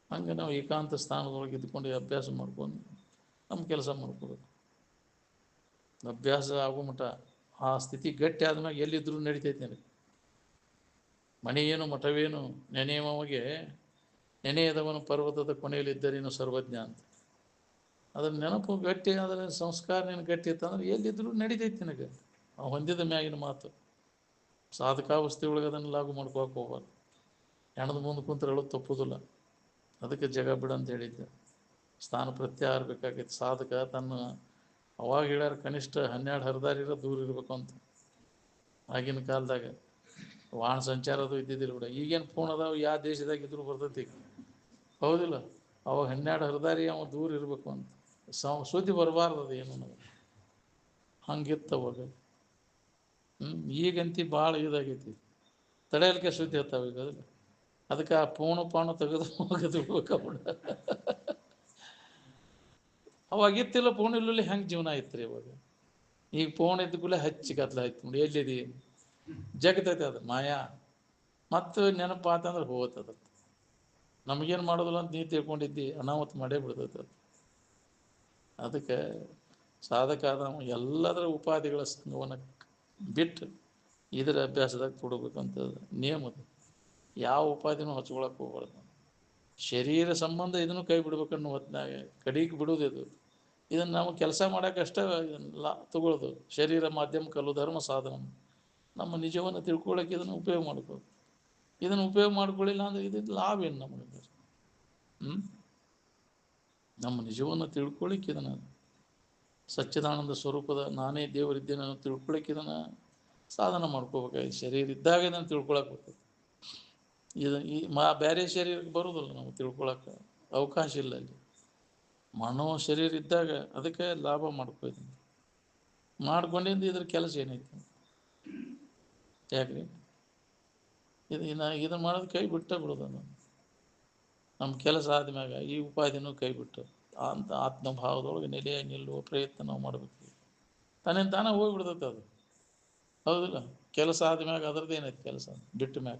[SPEAKER 1] ಹಂಗೆ ನಾವು ಏಕಾಂತ ಸ್ಥಾನದೊಳಗೆ ಇದ್ಕೊಂಡು ಅಭ್ಯಾಸ ಮಾಡ್ಕೊಂಡು ನಮ್ಮ ಕೆಲಸ ಮಾಡ್ಕೋಬೇಕು. ಅಭ್ಯಾಸ ಆಗೋ ಮಟ್ಟ ಆ ಸ್ಥಿತಿ ಗಟ್ಟಿ ಆದ್ಮೇಲೆ ಎಲ್ಲಿದ್ದರೂ ನಡಿತೈತಿ ನನಗೆ. ಮನೆಯೇನು ಮಠವೇನು ನೆನೆಯುವವಗೆ ನೆನೆಯದವನು ಪರ್ವತದ ಕೊನೆಯಲ್ಲಿದ್ದರೇನು ಸರ್ವಜ್ಞ ಅಂತ. ಅದ್ರ ನೆನಪು ಗಟ್ಟಿ ಆದರೆ ಸಂಸ್ಕಾರ ನೀನು ಗಟ್ಟಿ ಇತ್ತಂದ್ರೆ ಎಲ್ಲಿದ್ದರೂ ನಡಿತೈತಿ ನನಗೆ. ನಾವು ಹೊಂದಿದ ಮ್ಯಾಗಿನ ಮಾತು. ಸಾಧಕಾವಸ್ಥೆ ಒಳಗೆ ಅದನ್ನು ಲಾಗು ಮಾಡ್ಕೋಕೆ ಹೋಗ್ಬಾರ್ದು. ಹೆಣದ ಮುಂದೆ ಕುಂತ್ರೆ ಹೇಳೋದು ತಪ್ಪುದಿಲ್ಲ. ಅದಕ್ಕೆ ಜಗ ಬಿಡಂತ ಹೇಳಿದ್ದೆ. ಸ್ಥಾನ ಪ್ರತ್ಯಾಹಾರ ಬೇಕಾಗೈತಿ. ಸಾಧಕ ತನ್ನ ಅವಾಗ ಹೇಳ್ಯಾರ ಕನಿಷ್ಠ 12 ಹರದಾರಿರ ದೂರ ಇರಬೇಕು ಅಂತ. ಆಗಿನ ಕಾಲದಾಗ ವಾಹನ ಸಂಚಾರ ಅದು ಇದ್ದಿದ್ದಿಲ್ಲ ಬಿಡ. ಈಗೇನು ಫೋನ್ ಅದಾವ, ಯಾವ ದೇಶದಾಗ ಇದ್ರೂ ಬರ್ತೈತಿ ಈಗ. ಹೌದಿಲ್ಲ, ಅವಾಗ 12 ಹರದಾರಿ ಅವ ದೂರ ಇರಬೇಕು ಅಂತ. ಸುದ್ದಿ ಬರಬಾರ್ದು ಅದು ಏನು ನಮಗೆ. ಹಂಗಿತ್ತು ಅವಾಗ. ಈಗಂತಿ ಭಾಳ ಇದಾಗೈತಿ, ತಡೆಯಲಿಕ್ಕೆ ಸುದ್ದಿ ಹತ್ತಾವ ಈಗ. ಅದಿಲ್ಲ, ಅದಕ್ಕೆ ಆ ಪಾಣ ತೆಗೆದು ಹೋಗದು ಅವಾಗ ಇತ್ತಿಲ್ಲ ಫೋನ್ ಇಲ್ಲಲ್ಲಿ ಹೆಂಗೆ ಜೀವನ ಆಯ್ತು ರೀ ಅವಾಗ. ಈಗ ಫೋನ್ ಇದ್ದ ಕೂಡಲೇ ಹಚ್ಚಿ ಕತ್ಲ ಆಯ್ತು ನೋಡಿ, ಎಲ್ಲಿದೆ ಜಗತೈತೆ ಅದು ಮಾಯಾ. ಮತ್ತು ನೆನಪಾತಂದ್ರೆ ಹೋಗ್ತದ. ನಮಗೇನು ಮಾಡೋದಿಲ್ಲ ಅಂತ ನೀ ತಿಳ್ಕೊಂಡಿದ್ದಿ, ಅನಾಹುತ ಮಾಡೇ ಬಿಡ್ತೈತೆ ಅದು. ಅದಕ್ಕೆ ಸಾಧಕ ಆದವ ಎಲ್ಲದರ ಉಪಾಧಿಗಳ ಸಂಘವನ್ನು ಬಿಟ್ಟು ಇದರ ಅಭ್ಯಾಸದಾಗ ಕೊಡಬೇಕಂತ ನಿಯಮದ. ಯಾವ ಉಪಾಧಿನೂ ಹಚ್ಕೊಳಕ್ಕೆ ಹೋಗ್ಬಾರ್ದು. ಶರೀರ ಸಂಬಂಧ ಇದನ್ನು ಕೈ ಬಿಡ್ಬೇಕನ್ನೋ ಹೊತ್ತಿನಾಗ ಕಡಿಗೆ ಬಿಡೋದು ಇದು. ಇದನ್ನು ನಾವು ಕೆಲಸ ಮಾಡೋಕ್ಕಷ್ಟೇ ತಗೊಳ್ಳೋದು. ಶರೀರ ಮಾಧ್ಯಮ ಕಲ್ಲು ಧರ್ಮ ಸಾಧನ. ನಮ್ಮ ನಿಜವನ್ನು ತಿಳ್ಕೊಳ್ಳೋಕೆ ಇದನ್ನು ಉಪಯೋಗ ಮಾಡ್ಬೋದು. ಇದನ್ನು ಉಪಯೋಗ ಮಾಡ್ಕೊಳ್ಳಿಲ್ಲ ಅಂದರೆ ಇದಕ್ಕೆ ಲಾಭ ಏನು ನಮಗೆ? ನಮ್ಮ ನಿಜವನ್ನು ತಿಳ್ಕೊಳ್ಳಿಕ್ಕೆ ಇದನ್ನು ಸಚ್ಚಿದಾನಂದ ಸ್ವರೂಪದ ನಾನೇ ದೇವರಿದ್ದೇನೆ ಅನ್ನೋ ತಿಳ್ಕೊಳ್ಳಿಕ್ಕೆ ಇದನ್ನು ಸಾಧನ ಮಾಡ್ಕೋಬೇಕಾಗಿ ಶರೀರ ಇದ್ದಾಗ ಇದನ್ನು ತಿಳ್ಕೊಳಕ್ಕೆ ಬರ್ತದೆ. ಬೇರೆ ಶರೀರಕ್ಕೆ ಬರೋದಿಲ್ಲ ನಾವು ತಿಳ್ಕೊಳಕ್ಕೆ ಅವಕಾಶ ಇಲ್ಲ ಅಲ್ಲಿ. ಮನೋ ಶರೀರ ಇದ್ದಾಗ ಅದಕ್ಕೆ ಲಾಭ ಮಾಡ್ಕೋತೀನಿ. ಮಾಡ್ಕೊಂಡಿಂದ ಇದ್ರ ಕೆಲಸ ಏನೈತಿ ಯಾಕ್ರಿ? ಇದನ್ನು ಮಾಡೋದು ಕೈ ಬಿಡೋದು. ನಮ್ಮ ಕೆಲಸ ಆದ್ಮ್ಯಾಗ ಈ ಉಪಾಧಿನೂ ಕೈ ಬಿಟ್ಟು ಅಂತ ಆತ್ಮಭಾವದೊಳಗೆ ನೆಲೆಯಾಗಿ ನಿಲ್ಲುವ ಪ್ರಯತ್ನ ನಾವು ಮಾಡಬೇಕು. ತನ್ನಿಂದ ತಾನೇ ಹೋಗ್ಬಿಡ್ತೈತೆ ಅದು. ಹೌದಿಲ್ಲ, ಕೆಲಸ ಆದ್ಮ್ಯಾಗ ಅದ್ರದ್ದು ಏನೈತಿ ಕೆಲಸ ಬಿಟ್ಟ ಮ್ಯಾಗ.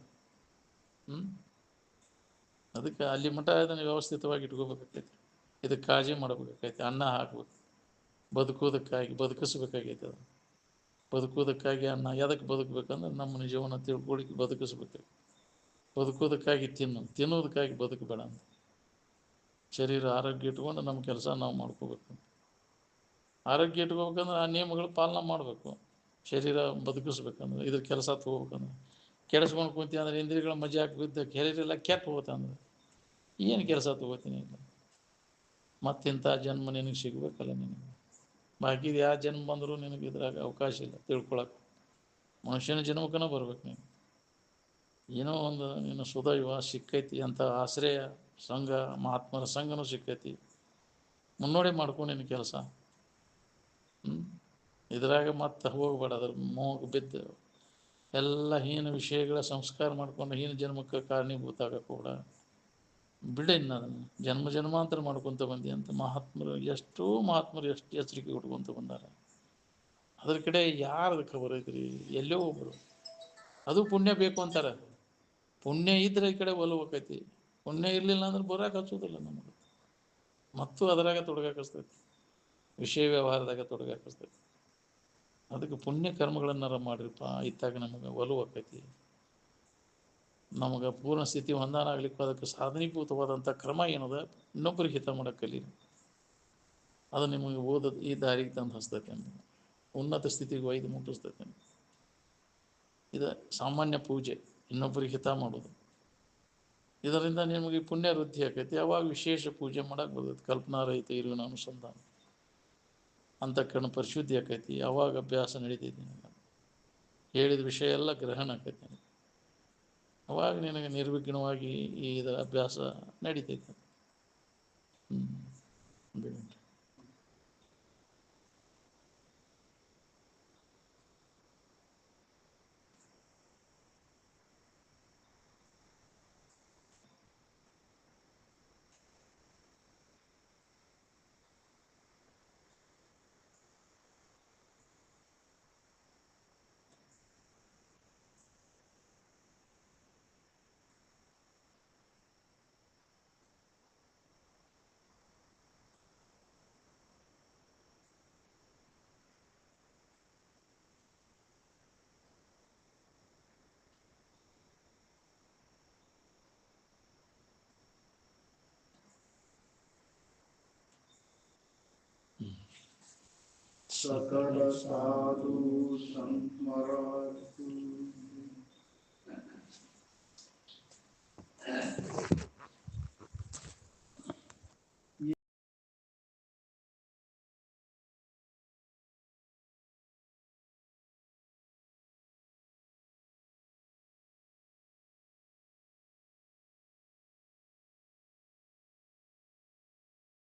[SPEAKER 1] ಅದಕ್ಕೆ ಅಲ್ಲಿ ಮಠ ಇದನ್ನು ವ್ಯವಸ್ಥಿತವಾಗಿ ಇಟ್ಕೋಬೇಕಾಗೈತಿ. ಇದಕ್ಕೆ ಕಾಳಜಿ ಮಾಡಬೇಕಾಗೈತಿ. ಅನ್ನ ಹಾಕ್ಬೇಕು, ಬದುಕಿಸ್ಬೇಕಾಗೈತಿ. ಅದು ಬದುಕೋದಕ್ಕಾಗಿ ಅನ್ನ. ಎದಕ್ಕೆ ಬದುಕಬೇಕಂದ್ರೆ ನಮ್ಮ ನಿಜವನ್ನು ತಿಳ್ಕೊಳ್ಳಿಕ್ಕೆ ಬದುಕಿಸ್ಬೇಕು. ಬದುಕೋದಕ್ಕಾಗಿ ತಿನ್ನೋದಕ್ಕಾಗಿ ಬದುಕಬೇಡ ಅಂತ. ಶರೀರ ಆರೋಗ್ಯ ಇಟ್ಕೊಂಡು ನಮ್ಮ ಕೆಲಸ ನಾವು ಮಾಡ್ಕೋಬೇಕು. ಆರೋಗ್ಯ ಇಟ್ಕೋಬೇಕಂದ್ರೆ ಆ ನಿಯಮಗಳು ಪಾಲನೆ ಮಾಡಬೇಕು. ಶರೀರ ಬದುಕಿಸ್ಬೇಕಂದ್ರೆ ಇದ್ರ ಕೆಲಸ ತೊಗೋಬೇಕಂದ್ರೆ ಕೆಡಿಸ್ಕೊಂಡು ಕುಂತಿ ಅಂದ್ರೆ ಇಂದ್ರಿಯಗಳ ಮಜಾ ಬಿದ್ದ ಶರೀರೆಲ್ಲ ಕೆಟ್ಟು ಹೋಗ್ತಂದ್ರೆ ಏನು ಕೆಲಸ ತೊಗೋತೀನಿ ಇಲ್ಲ. ಮತ್ತಿಂಥ ಜನ್ಮ ನಿನಗೆ ಸಿಗಬೇಕಲ್ಲ. ನಿನಗೆ ಬಾಕಿದು ಯಾವ ಜನ್ಮ ಬಂದರೂ ನಿನಗೆ ಇದ್ರಾಗ ಅವಕಾಶ ಇಲ್ಲ ತಿಳ್ಕೊಳಕ್ಕೆ. ಮನುಷ್ಯನ ಜನ್ಮಕ್ಕನ ಬರ್ಬೇಕು ನೀನು. ಏನೋ ಒಂದು ನೀನು ಸುದೈವ ಸಿಕ್ಕೈತಿ ಅಂತ ಆಶ್ರಯ ಸಂಘ, ಮಹಾತ್ಮರ ಸಂಘನೂ ಸಿಕ್ಕೈತಿ. ಮುನ್ನೋಡಿ ಮಾಡ್ಕೊಂಡು ನಿನ್ನ ಕೆಲಸ. ಇದ್ರಾಗ ಮತ್ತೆ ಹೋಗ್ಬೇಡ. ಅದ್ರ ಮೋಹಕ್ಕೆ ಬಿದ್ದು ಎಲ್ಲ ಹೀನ ವಿಷಯಗಳ ಸಂಸ್ಕಾರ ಮಾಡ್ಕೊಂಡು ಹೀನ ಜನ್ಮಕ್ಕೆ ಕಾರಣೀಭೂತ ಆಗಕ್ಕೆ ಕೂಡ ಬಿಡಿನ್ನ. ಅದನ್ನು ಜನ್ಮ ಜನ್ಮಾಂತರ ಮಾಡ್ಕೊತ ಬಂದಿ ಅಂತ ಎಷ್ಟು ಎಚ್ಚರಿಕೆ ಕೊಟ್ಕೊತ ಬಂದಾರ. ಅದ್ರ ಕಡೆ ಯಾರದ ಖಬರ್ ಐತ್ರಿ? ಎಲ್ಲೋ ಒಬ್ಬರು ಅದು ಪುಣ್ಯ ಬೇಕು ಅಂತಾರೆ. ಪುಣ್ಯ ಇದ್ರೆ ಈ ಕಡೆ ಒಲಬೇಕೈತಿ. ಪುಣ್ಯ ಇರಲಿಲ್ಲ ಅಂದ್ರೆ ಬರೋಕೆ ಹಚ್ಚೋದಿಲ್ಲ ನಮಗೆ. ಮತ್ತು ಅದರಾಗ ತೊಡಗಾಕಿಸ್ತೈತಿ, ವಿಷಯ ವ್ಯವಹಾರದಾಗ ತೊಡಗಾಕಿಸ್ತೈತಿ. ಅದಕ್ಕೆ ಪುಣ್ಯ ಕರ್ಮಗಳನ್ನಾರ ಮಾಡಿರಪ್ಪ, ಇತ್ತಾಗ ನಮಗೆ ಒಲವಾಕೈತಿ. ನಮಗೆ ಪೂರ್ಣ ಸ್ಥಿತಿ ಹೊಂದಾನ ಆಗ್ಲಿಕ್ಕೆ ಅದಕ್ಕೆ ಸಾಧನೀಭೂತವಾದಂಥ ಕ್ರಮ ಏನದ, ಇನ್ನೊಬ್ಬರಿಗೆ ಹಿತ ಮಾಡೋಕ್ಕೆ ಕಲೀರಿ. ಅದು ನಿಮಗೆ ಓದೋದು ಈ ದಾರಿಗೆ ತಂದು ಹಚ್ತೈತೆ. ನಿಮಗೆ ಉನ್ನತ ಸ್ಥಿತಿಗೆ ಒಯ್ದು ಮುಟ್ಟಿಸ್ತೈತೆ. ಇದು ಸಾಮಾನ್ಯ ಪೂಜೆ, ಇನ್ನೊಬ್ಬರಿಗೆ ಹಿತ ಮಾಡೋದು. ಇದರಿಂದ ನಿಮಗೆ ಪುಣ್ಯ ವೃದ್ಧಿ ಆಕೈತಿ. ಅವಾಗ ವಿಶೇಷ ಪೂಜೆ ಮಾಡೋಕೆ ಬರ್ತೈತಿ. ಕಲ್ಪನಾರಹಿತ ಇರುವಿನ ಅನುಸಂಧಾನ ಅಂತಃಕರಣ ಪರಿಶುದ್ಧಿ ಆಕೈತಿ. ಅವಾಗ ಅಭ್ಯಾಸ ನಡೀತೈತಿ. ಹೇಳಿದ ವಿಷಯ ಎಲ್ಲ ಗ್ರಹಣ ಆಕೈತಿ. ಅವಾಗ ನಿನಗೆ ನಿರ್ವಿಘ್ನವಾಗಿ ಈ ಇದರ ಅಭ್ಯಾಸ ನಡೀತೈತೆ. ಬಿಡು.
[SPEAKER 2] सकल साधु संत महाराज